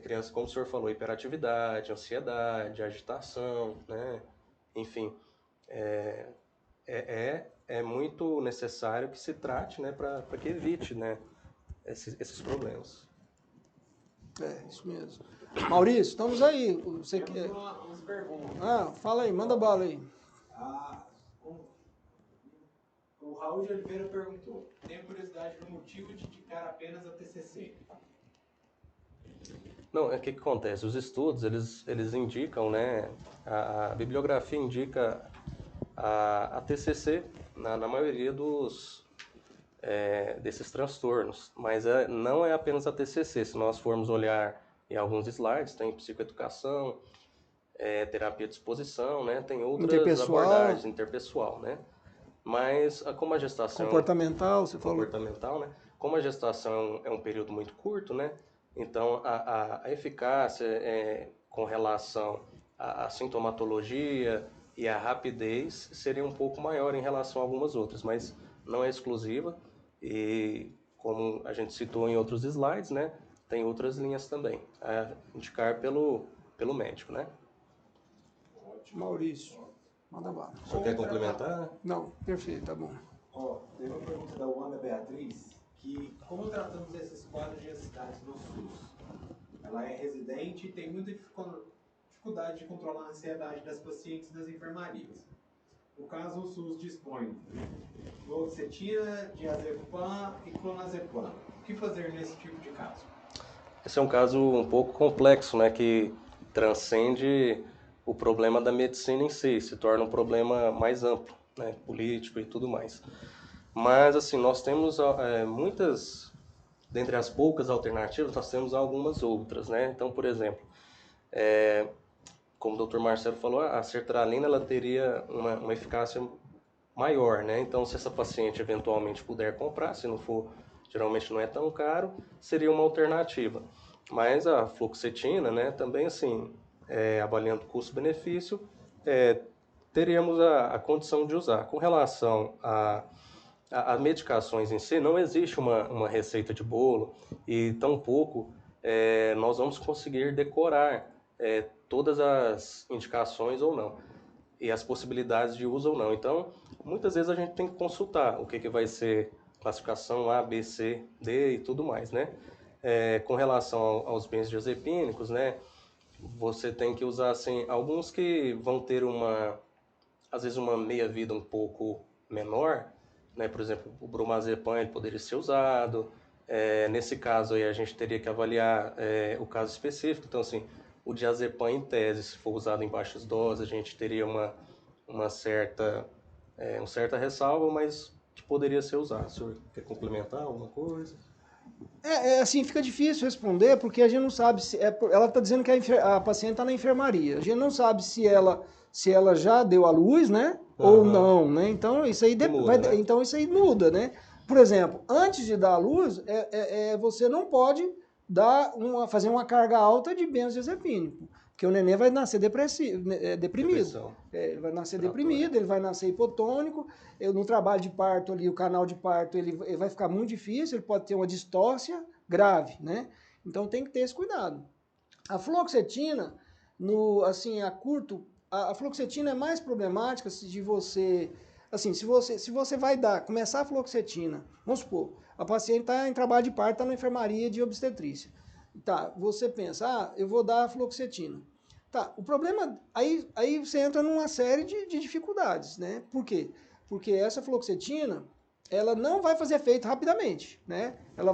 Criança, como o senhor falou, hiperatividade, ansiedade, agitação, né? Enfim, é muito necessário que se trate, né, para que evite, né, esses problemas. Isso mesmo. Maurício, estamos aí. Você Temos quer... umas perguntas. Fala aí, manda bala aí. O Raul de Oliveira perguntou: tenho curiosidade no motivo de indicar apenas a TCC. Não, o que acontece? Os estudos, eles indicam, né, a bibliografia indica a TCC na maioria desses transtornos, mas não é apenas a TCC. Se nós formos olhar em alguns slides, tem psicoeducação, terapia de exposição, né, tem outras abordagens, interpessoal, né? Mas como a gestação... Comportamental, você falou. Comportamental, né? Como a gestação é um período muito curto, né? Então, a eficácia com relação à sintomatologia e à rapidez seria um pouco maior em relação a algumas outras, mas não é exclusiva. E, como a gente citou em outros slides, né? Tem outras linhas também, a indicar pelo médico, né? Maurício, manda bala. Só quer complementar? Não, perfeito, tá bom. Teve uma pergunta da Wanda Beatriz, que como tratamos esses quadros de ansiedade no SUS? Ela é residente e tem muita dificuldade de controlar a ansiedade das pacientes das enfermarias. No caso, o SUS dispõe de fluoxetina, diazepam e clonazepam. O que fazer nesse tipo de caso? Esse é um caso um pouco complexo, né, que transcende o problema da medicina em si, se torna um problema mais amplo, né, político e tudo mais. Mas, assim, nós temos muitas, dentre as poucas alternativas, nós temos algumas outras, né? Então, por exemplo, como o Dr. Marcelo falou, a sertralina ela teria uma eficácia maior, né? Então, se essa paciente eventualmente puder comprar, se não for, geralmente não é tão caro, seria uma alternativa. Mas a fluoxetina, né, também assim, avaliando custo-benefício, teríamos a condição de usar. Com relação a medicações em si, não existe uma receita de bolo e tampouco nós vamos conseguir decorar todas as indicações ou não e as possibilidades de uso ou não. Então, muitas vezes a gente tem que consultar o que vai ser classificação A, B, C, D e tudo mais, né? Com relação aos benzodiazepínicos, né? Você tem que usar, assim, alguns que vão ter às vezes uma meia-vida um pouco menor, né? Por exemplo, o bromazepam ele poderia ser usado. Nesse caso aí a gente teria que avaliar o caso específico. Então, assim, o diazepam, em tese, se for usado em baixas doses, a gente teria uma certa ressalva, mas que poderia ser usado. O senhor quer complementar alguma coisa? Assim, fica difícil responder, porque a gente não sabe se... ela está dizendo que a paciente está na enfermaria. A gente não sabe se ela já deu à luz, né? Ou não, né? Então, isso aí, muda, né? então, isso aí muda, né? Por exemplo, antes de dar à luz, você não pode fazer uma carga alta de benzodiazepínico, porque o neném vai nascer deprimido. Depressão. Ele vai nascer Trator, deprimido, ele vai nascer hipotônico. No trabalho de parto ali, o canal de parto, ele vai ficar muito difícil, ele pode ter uma distócia grave, né? Então tem que ter esse cuidado. A fluoxetina, a fluoxetina é mais problemática de você, assim, se você vai começar a fluoxetina, vamos supor, a paciente está em trabalho de parto, está na enfermaria de obstetrícia. Tá, você pensa, eu vou dar a fluoxetina. Tá, o problema, aí você entra numa série de dificuldades, né? Por quê? Porque essa fluoxetina, ela não vai fazer efeito rapidamente, né? Ela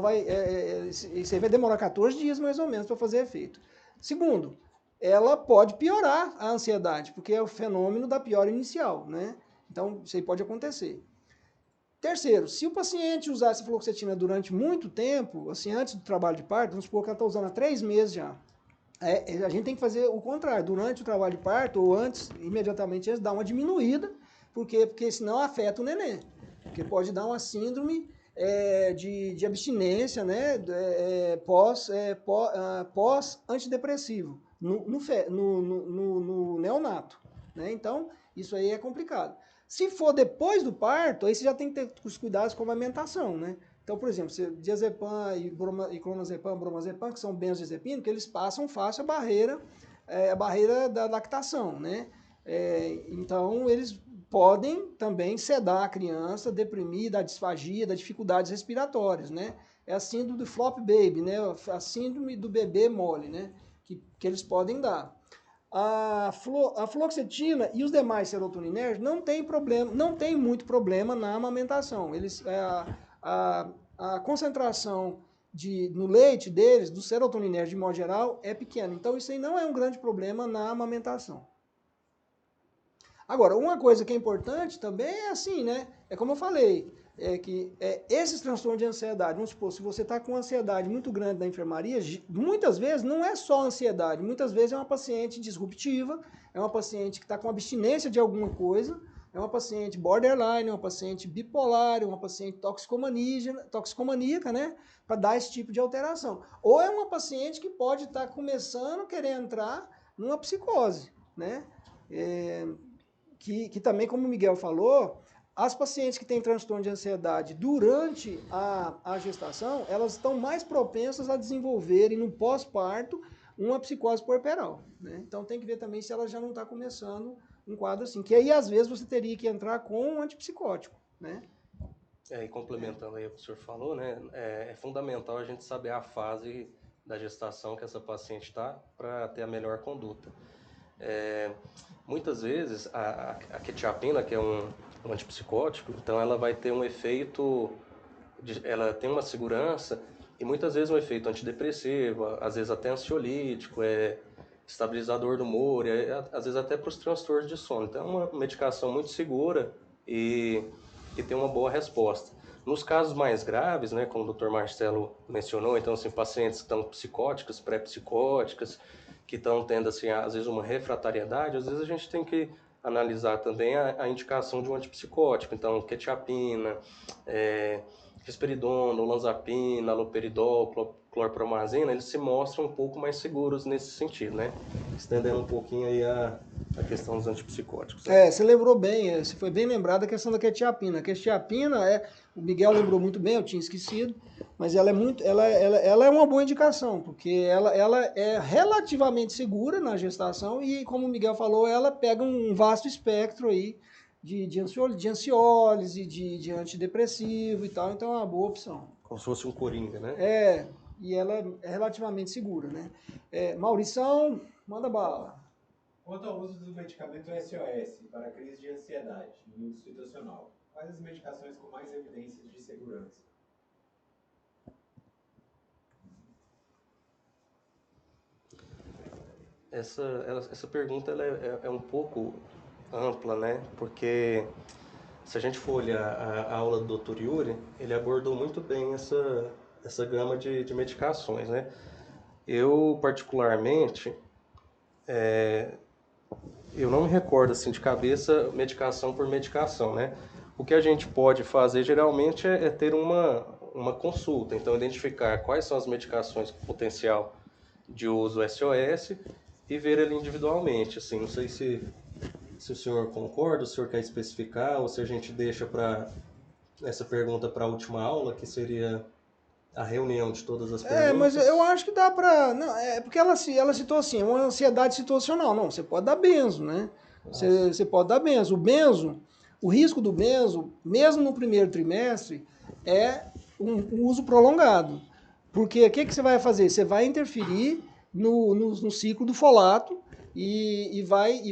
isso aí vai demorar 14 dias mais ou menos para fazer efeito. Segundo, ela pode piorar a ansiedade, porque é o fenômeno da piora inicial, né? Então, isso aí pode acontecer. Terceiro, se o paciente usar essa fluoxetina durante muito tempo, assim, antes do trabalho de parto, vamos supor que ela está usando há 3 meses já, a gente tem que fazer o contrário, durante o trabalho de parto ou antes, imediatamente antes, dar uma diminuída, porque senão afeta o neném, porque pode dar uma síndrome de abstinência, né, pós-antidepressivo no neonato, né? Então, isso aí é complicado. Se for depois do parto, aí você já tem que ter os cuidados com a amamentação, né? Então, por exemplo, diazepam e clonazepam, bromazepam, que são benzodiazepínicos, eles passam fácil a barreira da lactação, né? Então, eles podem também sedar a criança, deprimir da disfagia, das dificuldades respiratórias, né? É a síndrome do flop baby, né? A síndrome do bebê mole, né? Que eles podem dar. A fluoxetina e os demais serotoninérgicos não tem problema, não tem muito problema na amamentação. A concentração no leite deles, do serotoninérgico de modo geral, é pequena. Então isso aí não é um grande problema na amamentação. Agora, uma coisa que é importante também é assim, né? É como eu falei, esses transtornos de ansiedade, vamos supor, se você está com ansiedade muito grande na enfermaria, muitas vezes não é só ansiedade, muitas vezes é uma paciente disruptiva, é uma paciente que está com abstinência de alguma coisa, é uma paciente borderline, é uma paciente bipolar, é uma paciente toxicomaníaca, né? Para dar esse tipo de alteração. Ou é uma paciente que pode estar começando a querer entrar numa psicose, né? Que também, como o Miguel falou, as pacientes que têm transtorno de ansiedade durante a gestação, elas estão mais propensas a desenvolverem no pós-parto uma psicose puerperal, né? Então tem que ver também se ela já não está começando um quadro assim, que aí às vezes você teria que entrar com um antipsicótico, né? E complementando aí o que o senhor falou, né, é fundamental a gente saber a fase da gestação que essa paciente está para ter a melhor conduta. Muitas vezes a quetiapina, que é um antipsicótico, então ela vai ter um efeito, ela tem uma segurança e muitas vezes um efeito antidepressivo, às vezes até ansiolítico, estabilizador do humor, às vezes até para os transtornos de sono. Então é uma medicação muito segura e tem uma boa resposta. Nos casos mais graves, né, como o Dr. Marcelo mencionou, então assim, pacientes que estão psicóticas, pré-psicóticas, que estão tendo assim, às vezes uma refratariedade, às vezes a gente tem que analisar também a indicação de um antipsicótico, então quetiapina, risperidona, olanzapina, aloperidol, clorpromazina, eles se mostram um pouco mais seguros nesse sentido, né? Estendendo um pouquinho aí a questão dos antipsicóticos. Né? Você lembrou bem, você foi bem lembrado a questão da quetiapina. A quetiapina o Miguel lembrou muito bem, eu tinha esquecido, mas ela é uma boa indicação, porque ela é relativamente segura na gestação e, como o Miguel falou, ela pega um vasto espectro aí de ansiólise, de antidepressivo e tal, então é uma boa opção. Como se fosse um coringa, né? E ela é relativamente segura, né? Maurição, manda bala. Quanto ao uso do medicamento SOS para crise de ansiedade no uso situacional, quais as medicações com mais evidências de segurança? essa pergunta ela é um pouco ampla, né? Porque se a gente for olhar a aula do Dr. Yuri, ele abordou muito bem essa gama de medicações, né? Eu, particularmente, eu não me recordo assim de cabeça medicação por medicação, né? O que a gente pode fazer geralmente é ter uma consulta, então identificar quais são as medicações com potencial de uso SOS e ver ele individualmente, assim, não sei se o senhor concorda, o senhor quer especificar ou se a gente deixa para essa pergunta para a última aula, que seria a reunião de todas as Mas perguntas. eu acho que dá pra. Não, porque ela citou assim, uma ansiedade situacional. Não, você pode dar benzo, né? Você pode dar benzo. O risco do benzo, mesmo no primeiro trimestre, é um uso prolongado. Porque o que você vai fazer? Você vai interferir no ciclo do folato e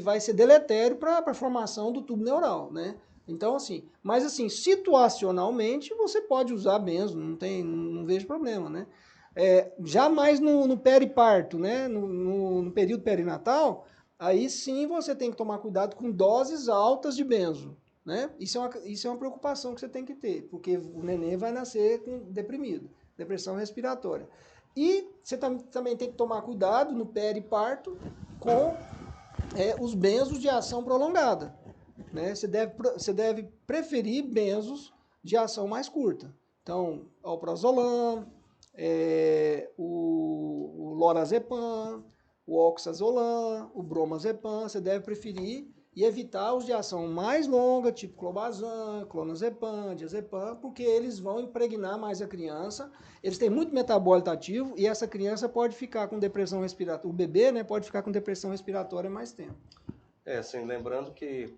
vai ser deletério para a formação do tubo neural, né? Então, assim, mas assim, situacionalmente você pode usar benzo, não vejo problema, né? Já mais no periparto, né? No período perinatal, aí sim você tem que tomar cuidado com doses altas de benzo, né? Isso é uma preocupação que você tem que ter, porque o neném vai nascer deprimido, depressão respiratória. E você também tem que tomar cuidado no periparto com os benzos de ação prolongada, né? Você deve preferir benzos de ação mais curta. Então, alprazolam, o lorazepam, o oxazolam, o bromazepam, você deve preferir e evitar os de ação mais longa, tipo clobazam, clonazepam, diazepam, porque eles vão impregnar mais a criança. Eles têm muito metabólito ativo e essa criança pode ficar com depressão respiratória. O bebê, né, pode ficar com depressão respiratória mais tempo. Assim, lembrando que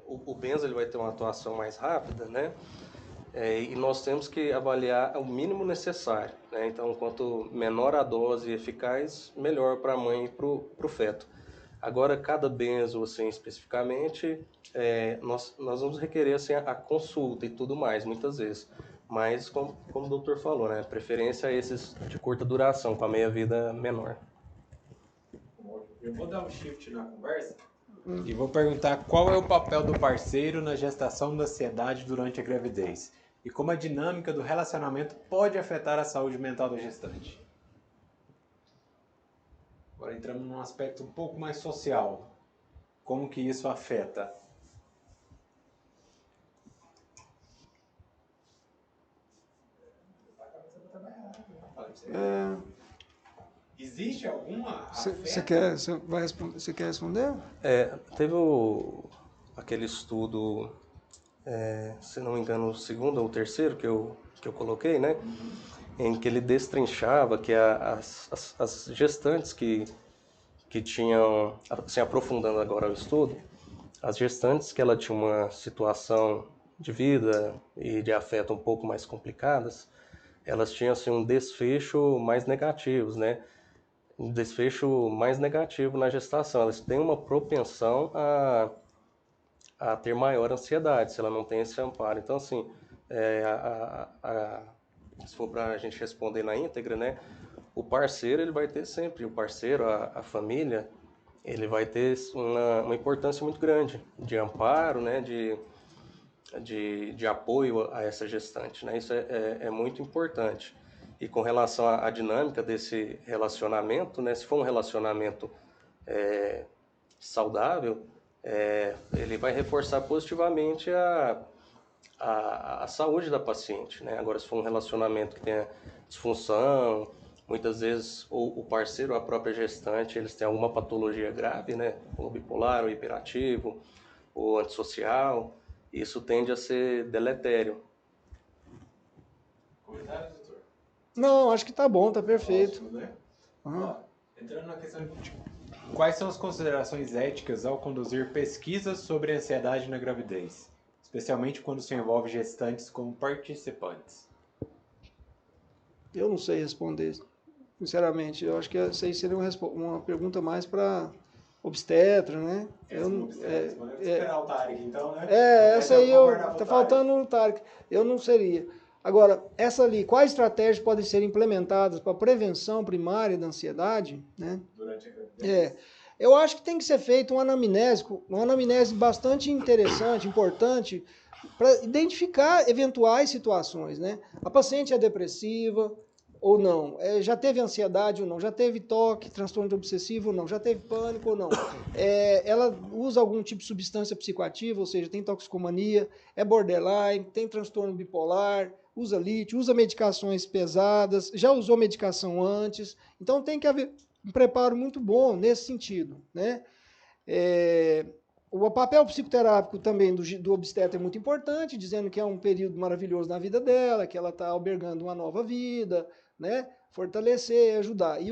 o benzo ele vai ter uma atuação mais rápida, né? E nós temos que avaliar o mínimo necessário, né? Então, quanto menor a dose eficaz, melhor para a mãe e para o feto. Agora, cada benzo, assim, especificamente, nós vamos requerer assim, a consulta e tudo mais, muitas vezes. Mas, como o doutor falou, né? Preferência a esses de curta duração, com a meia-vida menor. Eu vou dar um shift na conversa e vou perguntar qual é o papel do parceiro na gestação da ansiedade durante a gravidez e como a dinâmica do relacionamento pode afetar a saúde mental da gestante. Agora entramos num aspecto um pouco mais social. Como que isso afeta? Existe alguma Você quer responder? Teve aquele estudo, se não me engano, o segundo ou o terceiro que eu coloquei, né? Em que ele destrinchava que as gestantes que tinham, assim, aprofundando agora o estudo, as gestantes que ela tinha uma situação de vida e de afeto um pouco mais complicadas, elas tinham assim, um desfecho mais negativo, né? Um desfecho mais negativo na gestação. Elas têm uma propensão a ter maior ansiedade, se ela não tem esse amparo. Então, assim, se for para a gente responder na íntegra, né? O parceiro, ele vai ter sempre, o parceiro, a família, ele vai ter uma importância muito grande de amparo, né? De apoio a essa gestante, né? Isso é muito importante. E com relação à dinâmica desse relacionamento, né? Se for um relacionamento saudável, ele vai reforçar positivamente a saúde da paciente, né? Agora, se for um relacionamento que tenha disfunção, muitas vezes ou o parceiro ou a própria gestante, eles têm alguma patologia grave, né? Ou bipolar, ou hiperativo, ou antissocial, isso tende a ser deletério. Comentário, doutor? Não, acho que tá bom, tá perfeito. Ótimo, né? Uhum. Entrando na questão de quais são as considerações éticas ao conduzir pesquisas sobre ansiedade na gravidez, especialmente quando se envolve gestantes como participantes? Eu não sei responder, sinceramente. Eu acho que essa aí seria uma pergunta mais para obstetra, né? Vamos esperar o Tarek, então, né? Essa aí tá faltando o Tarek. Eu não seria. Agora, essa ali, quais estratégias podem ser implementadas para prevenção primária da ansiedade, né? Durante a gravidez? Eu acho que tem que ser feito uma anamnese bastante interessante, importante, para identificar eventuais situações, né? A paciente é depressiva ou não? Já teve ansiedade ou não? Já teve toque, transtorno obsessivo ou não? Já teve pânico ou não? Ela usa algum tipo de substância psicoativa, ou seja, tem toxicomania, é borderline, tem transtorno bipolar, usa lítio, usa medicações pesadas, já usou medicação antes. Então tem que haver um preparo muito bom nesse sentido, né? O papel psicoterápico também do obstetra é muito importante, dizendo que é um período maravilhoso na vida dela, que ela está albergando uma nova vida, né? Fortalecer, ajudar. E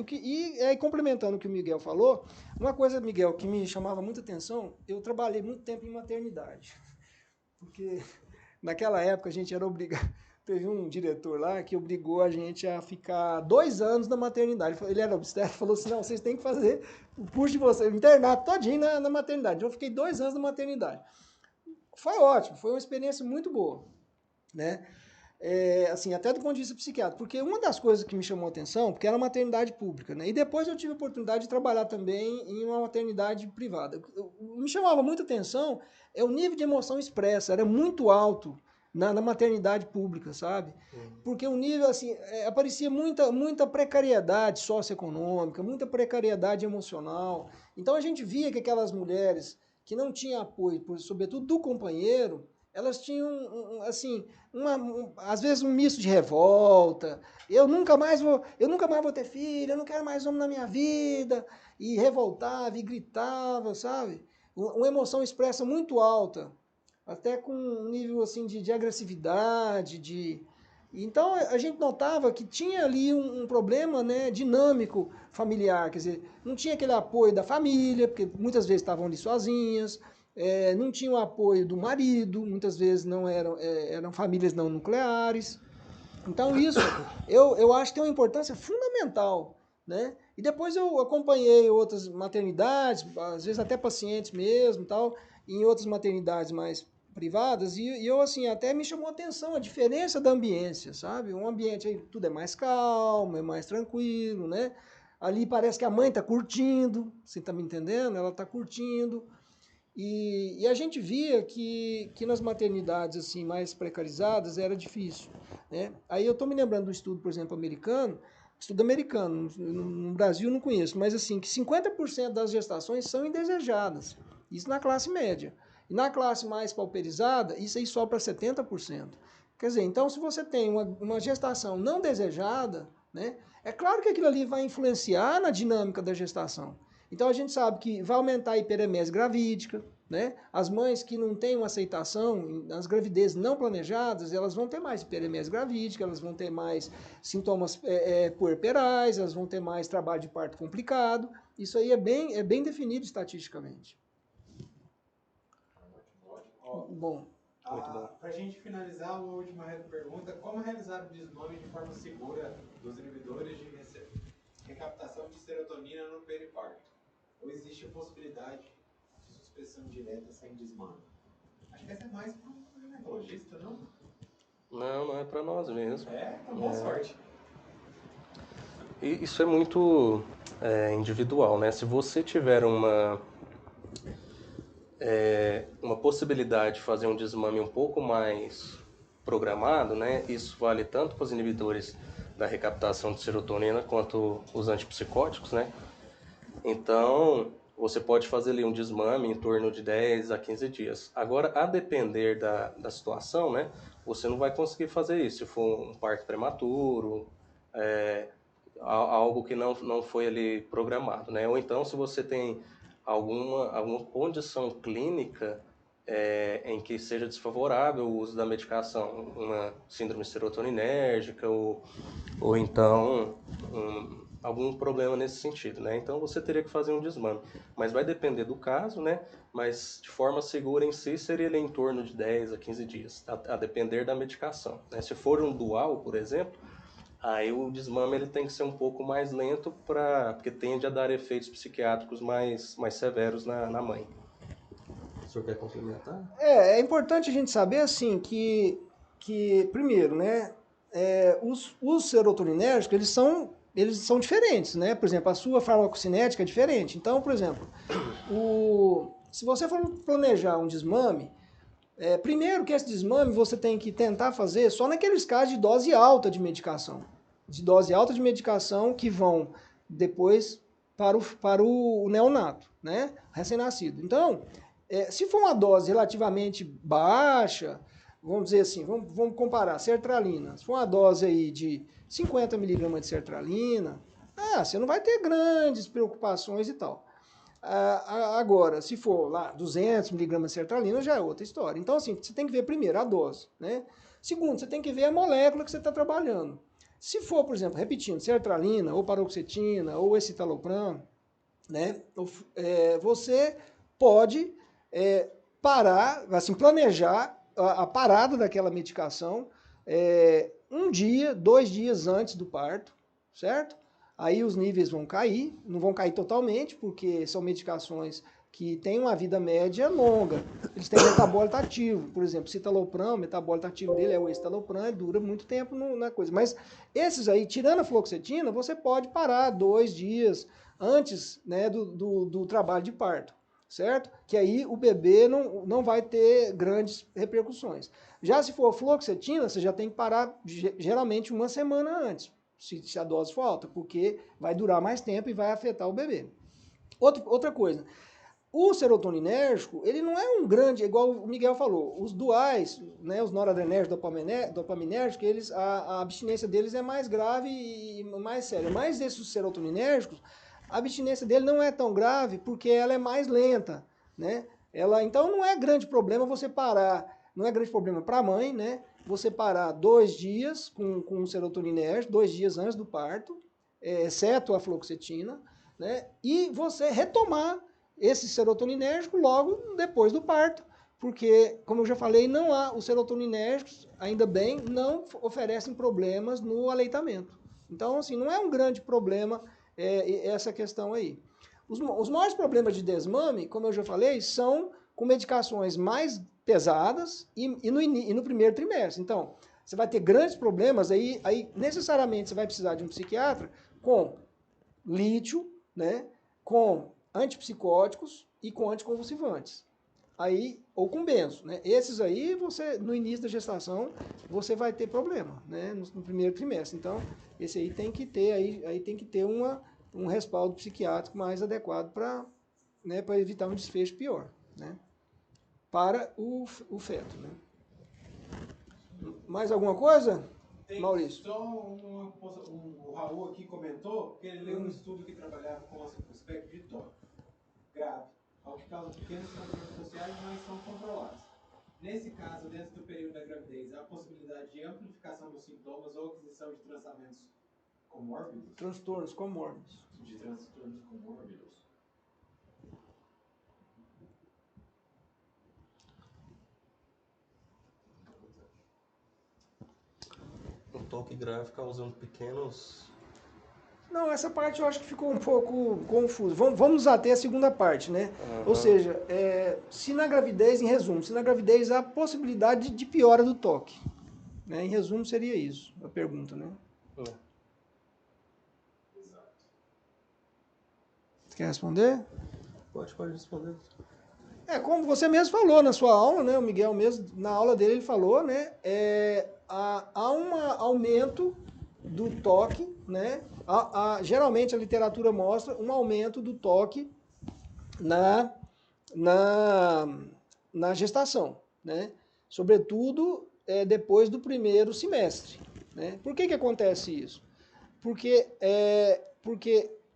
aí, complementando o que o Miguel falou, uma coisa, Miguel, que me chamava muita atenção, eu trabalhei muito tempo em maternidade, porque naquela época a gente era obrigado. Teve um diretor lá que obrigou a gente a ficar 2 anos na maternidade. Ele era obstetra, falou assim, não, vocês têm que fazer o curso de vocês, internato todinho na maternidade. Então eu fiquei 2 anos na maternidade. Foi ótimo, foi uma experiência muito boa, né? Assim, até do ponto de vista psiquiátrico, porque uma das coisas que me chamou a atenção, porque era uma maternidade pública, né? E depois eu tive a oportunidade de trabalhar também em uma maternidade privada. Me chamava muita atenção o nível de emoção expressa, era muito alto na maternidade pública, sabe? Porque o nível, assim, aparecia muita precariedade socioeconômica, muita precariedade emocional. Então a gente via que aquelas mulheres que não tinham apoio, sobretudo do companheiro, elas tinham, assim, às vezes um misto de revolta, eu nunca mais vou ter filho, eu não quero mais homem na minha vida, e revoltava e gritava, sabe? Uma emoção expressa muito alta, até com um nível assim de agressividade, então a gente notava que tinha ali um problema, né, dinâmico familiar, quer dizer, não tinha aquele apoio da família, porque muitas vezes estavam ali sozinhas, não tinha o apoio do marido, muitas vezes não eram famílias não nucleares. Então isso eu acho que tem uma importância fundamental, né? E depois eu acompanhei outras maternidades, às vezes até pacientes mesmo, tal, em outras maternidades mais privadas, e eu assim até me chamou a atenção a diferença da ambiência, sabe? Um ambiente aí tudo é mais calmo, é mais tranquilo, né? Ali parece que a mãe está curtindo, você está me entendendo? Ela está curtindo. E a gente via que nas maternidades assim mais precarizadas era difícil, né? Aí eu estou me lembrando do estudo, por exemplo, estudo americano, no Brasil eu não conheço, mas assim, que 50% das gestações são indesejadas, isso na classe média. E na classe mais pauperizada, isso aí sobe para 70%. Quer dizer, então se você tem uma gestação não desejada, né, é claro que aquilo ali vai influenciar na dinâmica da gestação. Então a gente sabe que vai aumentar a hiperemese gravídica, né? As mães que não têm uma aceitação, as gravidezes não planejadas, elas vão ter mais hiperemese gravídica, elas vão ter mais sintomas puerperais, elas vão ter mais trabalho de parto complicado. Isso aí é bem definido estatisticamente. Bom. Para a gente finalizar, uma última pergunta: como realizar o desmame de forma segura dos inibidores de recaptação de serotonina no periparto? Ou existe a possibilidade de suspensão direta sem desmame? Acho que essa é mais para o ginecologista, não? Não é para nós mesmo. Então boa sorte. E isso é muito individual, né? Se você tiver uma possibilidade de fazer um desmame um pouco mais programado, né? Isso vale tanto para os inibidores da recaptação de serotonina quanto os antipsicóticos, né? Então, você pode fazer ali um desmame em torno de 10 a 15 dias. Agora, a depender da situação, né, você não vai conseguir fazer isso. Se for um parto prematuro, algo que não foi ali programado, né? Ou então, se você tem alguma condição clínica em que seja desfavorável o uso da medicação, uma síndrome serotoninérgica ou então algum problema nesse sentido, né? Então você teria que fazer um desmame, mas vai depender do caso, né? Mas de forma segura em si seria ali em torno de 10 a 15 dias, a depender da medicação, né? Se for um dual, por exemplo, aí o desmame ele tem que ser um pouco mais lento porque tende a dar efeitos psiquiátricos mais severos na mãe. O senhor quer complementar? É importante a gente saber assim que primeiro, né, os serotoninérgicos, eles são diferentes, né? Por exemplo, a sua farmacocinética é diferente. Então, por exemplo, se você for planejar um desmame, primeiro que esse desmame você tem que tentar fazer só naqueles casos de dose alta de medicação. De dose alta de medicação que vão depois para o neonato, né? Recém-nascido. Então, se for uma dose relativamente baixa, vamos dizer assim, vamos comparar, sertralina. Se for uma dose aí de 50 miligramas de sertralina, você não vai ter grandes preocupações e tal. Agora, se for lá 200 miligramas de sertralina, já é outra história. Então, assim, você tem que ver primeiro a dose, né? Segundo, você tem que ver a molécula que você está trabalhando. Se for, por exemplo, repetindo, sertralina, ou paroxetina, ou escitalopram, né? Você pode parar, assim, planejar a parada daquela medicação 1 dia, 2 dias antes do parto, certo? Aí os níveis vão cair, não vão cair totalmente, porque são medicações que têm uma vida média longa. Eles têm metabólito ativo, por exemplo, citalopram, o metabólito ativo dele é o escitalopram, dura muito tempo na coisa. Mas esses aí, tirando a fluoxetina, você pode parar 2 dias antes, né, do trabalho de parto, certo? Que aí o bebê não vai ter grandes repercussões. Já se for fluoxetina, você já tem que parar geralmente 1 semana antes, se a dose for alta, porque vai durar mais tempo e vai afetar o bebê. Outra coisa, o serotoninérgico, ele não é um grande, igual o Miguel falou, os duais, né, os noradrenérgicos, dopaminérgicos, a abstinência deles é mais grave e mais séria. Mas esses serotoninérgicos, a abstinência dele não é tão grave porque ela é mais lenta, né? Então não é grande problema você parar, não é grande problema para a mãe, né? Você parar 2 dias com o serotoninérgico, 2 dias antes do parto, exceto a fluoxetina, né? E você retomar esse serotoninérgico logo depois do parto, porque, como eu já falei, os serotoninérgicos, ainda bem, não oferecem problemas no aleitamento. Então, assim, não é um grande problema essa questão aí. Os maiores problemas de desmame, como eu já falei, são com medicações mais pesadas e no primeiro trimestre. Então, você vai ter grandes problemas, aí necessariamente você vai precisar de um psiquiatra com lítio, né, com antipsicóticos e com anticonvulsivantes. Ou com benzo, né? Esses aí, no início da gestação, você vai ter problema, né, no primeiro trimestre. Então, esse aí tem que ter um respaldo psiquiátrico mais adequado para evitar um desfecho pior, né, para o feto, né. Mais alguma coisa, Maurício? Só o Raul aqui comentou que ele leu um estudo que trabalhava com o aspecto de toque grave, ao que causa pequenos problemas sociais, mas são controlados. Nesse caso, dentro do período da gravidez, há a possibilidade de amplificação dos sintomas ou aquisição de transtornos comórbidos? Transtornos comórbidos. De transtornos comórbidos. Um toque grave causando pequenos... Não, essa parte eu acho que ficou um pouco confuso. Vamos até a segunda parte, né? Uhum. Ou seja, se na gravidez, em resumo, se na gravidez há possibilidade de piora do toque. Né? Em resumo, seria isso, a pergunta, né? Você quer responder? Pode responder. Como você mesmo falou na sua aula, né? O Miguel mesmo, na aula dele, ele falou, né? Há um aumento do toque, né? Geralmente a literatura mostra um aumento do toque na gestação, né? Sobretudo depois do primeiro semestre, né? Por que acontece isso? Porque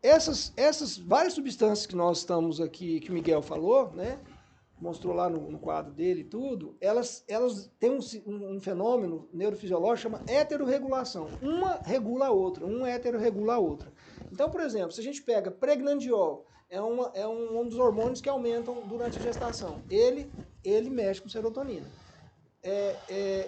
essas várias substâncias que nós estamos aqui, que o Miguel falou, né? Mostrou lá no quadro dele e tudo, elas têm um fenômeno neurofisiológico chama heterorregulação. Uma regula a outra, um heterorregula a outra. Então, por exemplo, se a gente pega preglandiol, é um dos hormônios que aumentam durante a gestação. Ele mexe com serotonina.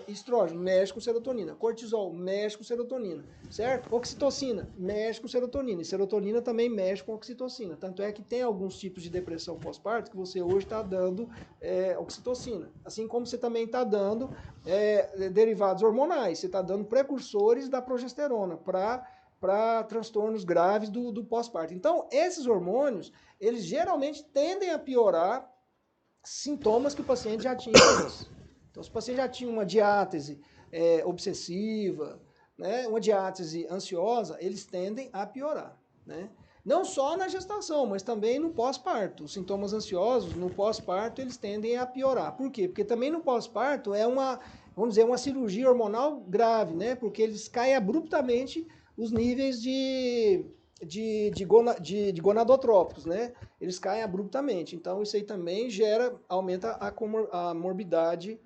estrógeno, mexe com serotonina. Cortisol, mexe com serotonina, certo? Oxitocina, mexe com serotonina. E serotonina também mexe com oxitocina. Tanto é que tem alguns tipos de depressão pós-parto que você hoje está dando oxitocina. Assim como você também está dando derivados hormonais. Você está dando precursores da progesterona para transtornos graves do pós-parto. Então, esses hormônios, eles geralmente tendem a piorar sintomas que o paciente já tinha antes. Então, se o paciente já tinha uma diátese obsessiva, né, uma diátese ansiosa, eles tendem a piorar, né? Não só na gestação, mas também no pós-parto. Os sintomas ansiosos, no pós-parto, eles tendem a piorar. Por quê? Porque também no pós-parto é vamos dizer, uma cirurgia hormonal grave, né? Porque eles caem abruptamente os níveis de gonadotrópicos, né? Eles caem abruptamente. Então, isso aí também aumenta a morbidade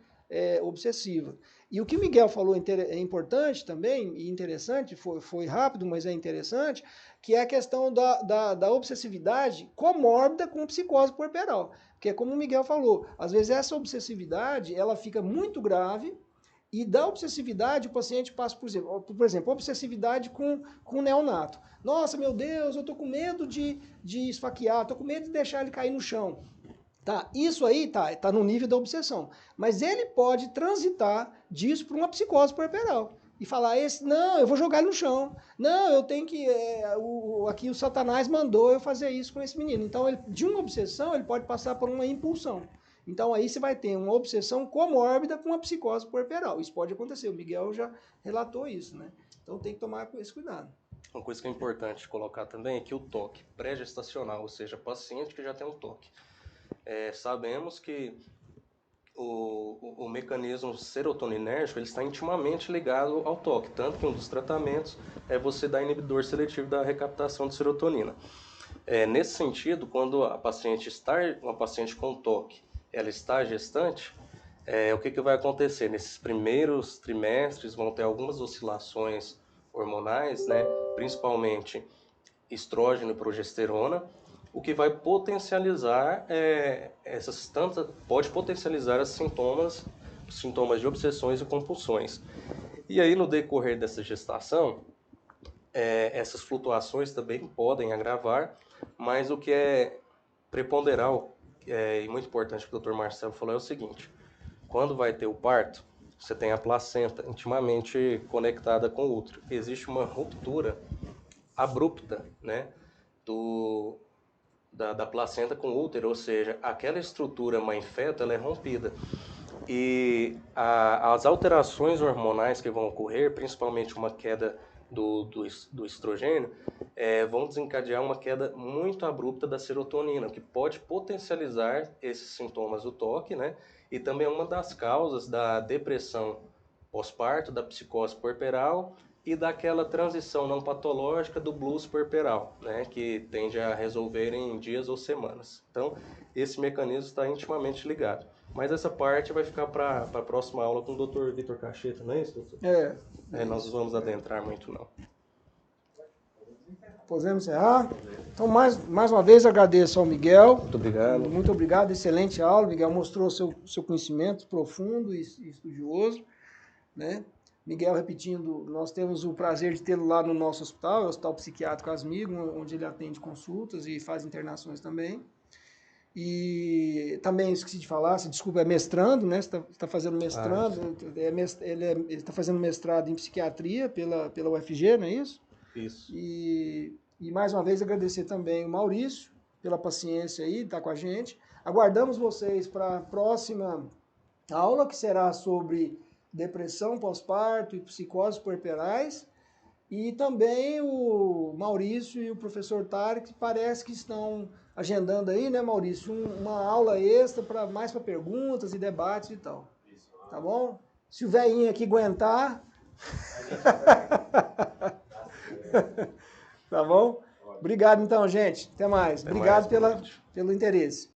obsessiva. E o que o Miguel falou é importante também, e interessante, foi rápido, mas é interessante, que é a questão da obsessividade comórbida com psicose puerperal. Porque, como o Miguel falou, às vezes essa obsessividade, ela fica muito grave, e da obsessividade, o paciente passa, por exemplo, obsessividade com neonato. Nossa, meu Deus, eu tô com medo de esfaquear, tô com medo de deixar ele cair no chão. Tá, isso aí tá no nível da obsessão. Mas ele pode transitar disso para uma psicose puerperal. E falar, não, eu vou jogar ele no chão. Não, eu tenho que... aqui o Satanás mandou eu fazer isso com esse menino. Então, de uma obsessão, ele pode passar por uma impulsão. Então, aí você vai ter uma obsessão comórbida com uma psicose puerperal. Isso pode acontecer. O Miguel já relatou isso, né? Então, tem que tomar esse cuidado. Uma coisa que é importante colocar também é que o toque pré-gestacional, ou seja, paciente que já tem um toque. Sabemos que o mecanismo serotoninérgico ele está intimamente ligado ao toque, tanto que um dos tratamentos é você dar inibidor seletivo da recaptação de serotonina. Nesse sentido, quando uma paciente com toque, ela está gestante, o que vai acontecer? Nesses primeiros trimestres vão ter algumas oscilações hormonais, né? Principalmente estrógeno e progesterona, o que vai potencializar pode potencializar os sintomas de obsessões e compulsões. E aí, no decorrer dessa gestação, essas flutuações também podem agravar, mas o que é preponderal e muito importante que o Dr. Marcelo falou é o seguinte: quando vai ter o parto, você tem a placenta intimamente conectada com o útero. Existe uma ruptura abrupta, né, da placenta com o útero, ou seja, aquela estrutura mãe-feto ela é rompida. E as alterações hormonais que vão ocorrer, principalmente uma queda do estrogênio, vão desencadear uma queda muito abrupta da serotonina, que pode potencializar esses sintomas do toque, né? E também é uma das causas da depressão pós-parto, da psicose puerperal e daquela transição não patológica do blues puerperal, né? Que tende a resolver em dias ou semanas. Então, esse mecanismo está intimamente ligado. Mas essa parte vai ficar para a próxima aula com o Dr. Vitor Cacheta, não é isso, doutor? Nós não vamos adentrar muito, não. Podemos encerrar? Então, mais uma vez, agradeço ao Miguel. Muito obrigado. Muito obrigado, excelente aula. Miguel mostrou seu conhecimento profundo e estudioso, né? Miguel, repetindo, nós temos o prazer de tê-lo lá no nosso hospital, é o Hospital Psiquiátrico Asmigo, onde ele atende consultas e faz internações também. E também esqueci de falar, desculpa, é mestrando, né? Você está fazendo mestrando, ele está fazendo mestrado em psiquiatria pela UFG, não é isso? Isso. E mais uma vez agradecer também o Maurício pela paciência aí, estar com a gente. Aguardamos vocês para a próxima aula, que será sobre depressão pós-parto e psicoses puerperais. E também o Maurício e o professor Tarek parece que estão agendando aí, né, Maurício, uma aula extra mais para perguntas e debates e tal. Tá bom? Se o velhinho aqui aguentar... Tá bom? Obrigado então, gente. Até mais. Obrigado pelo interesse.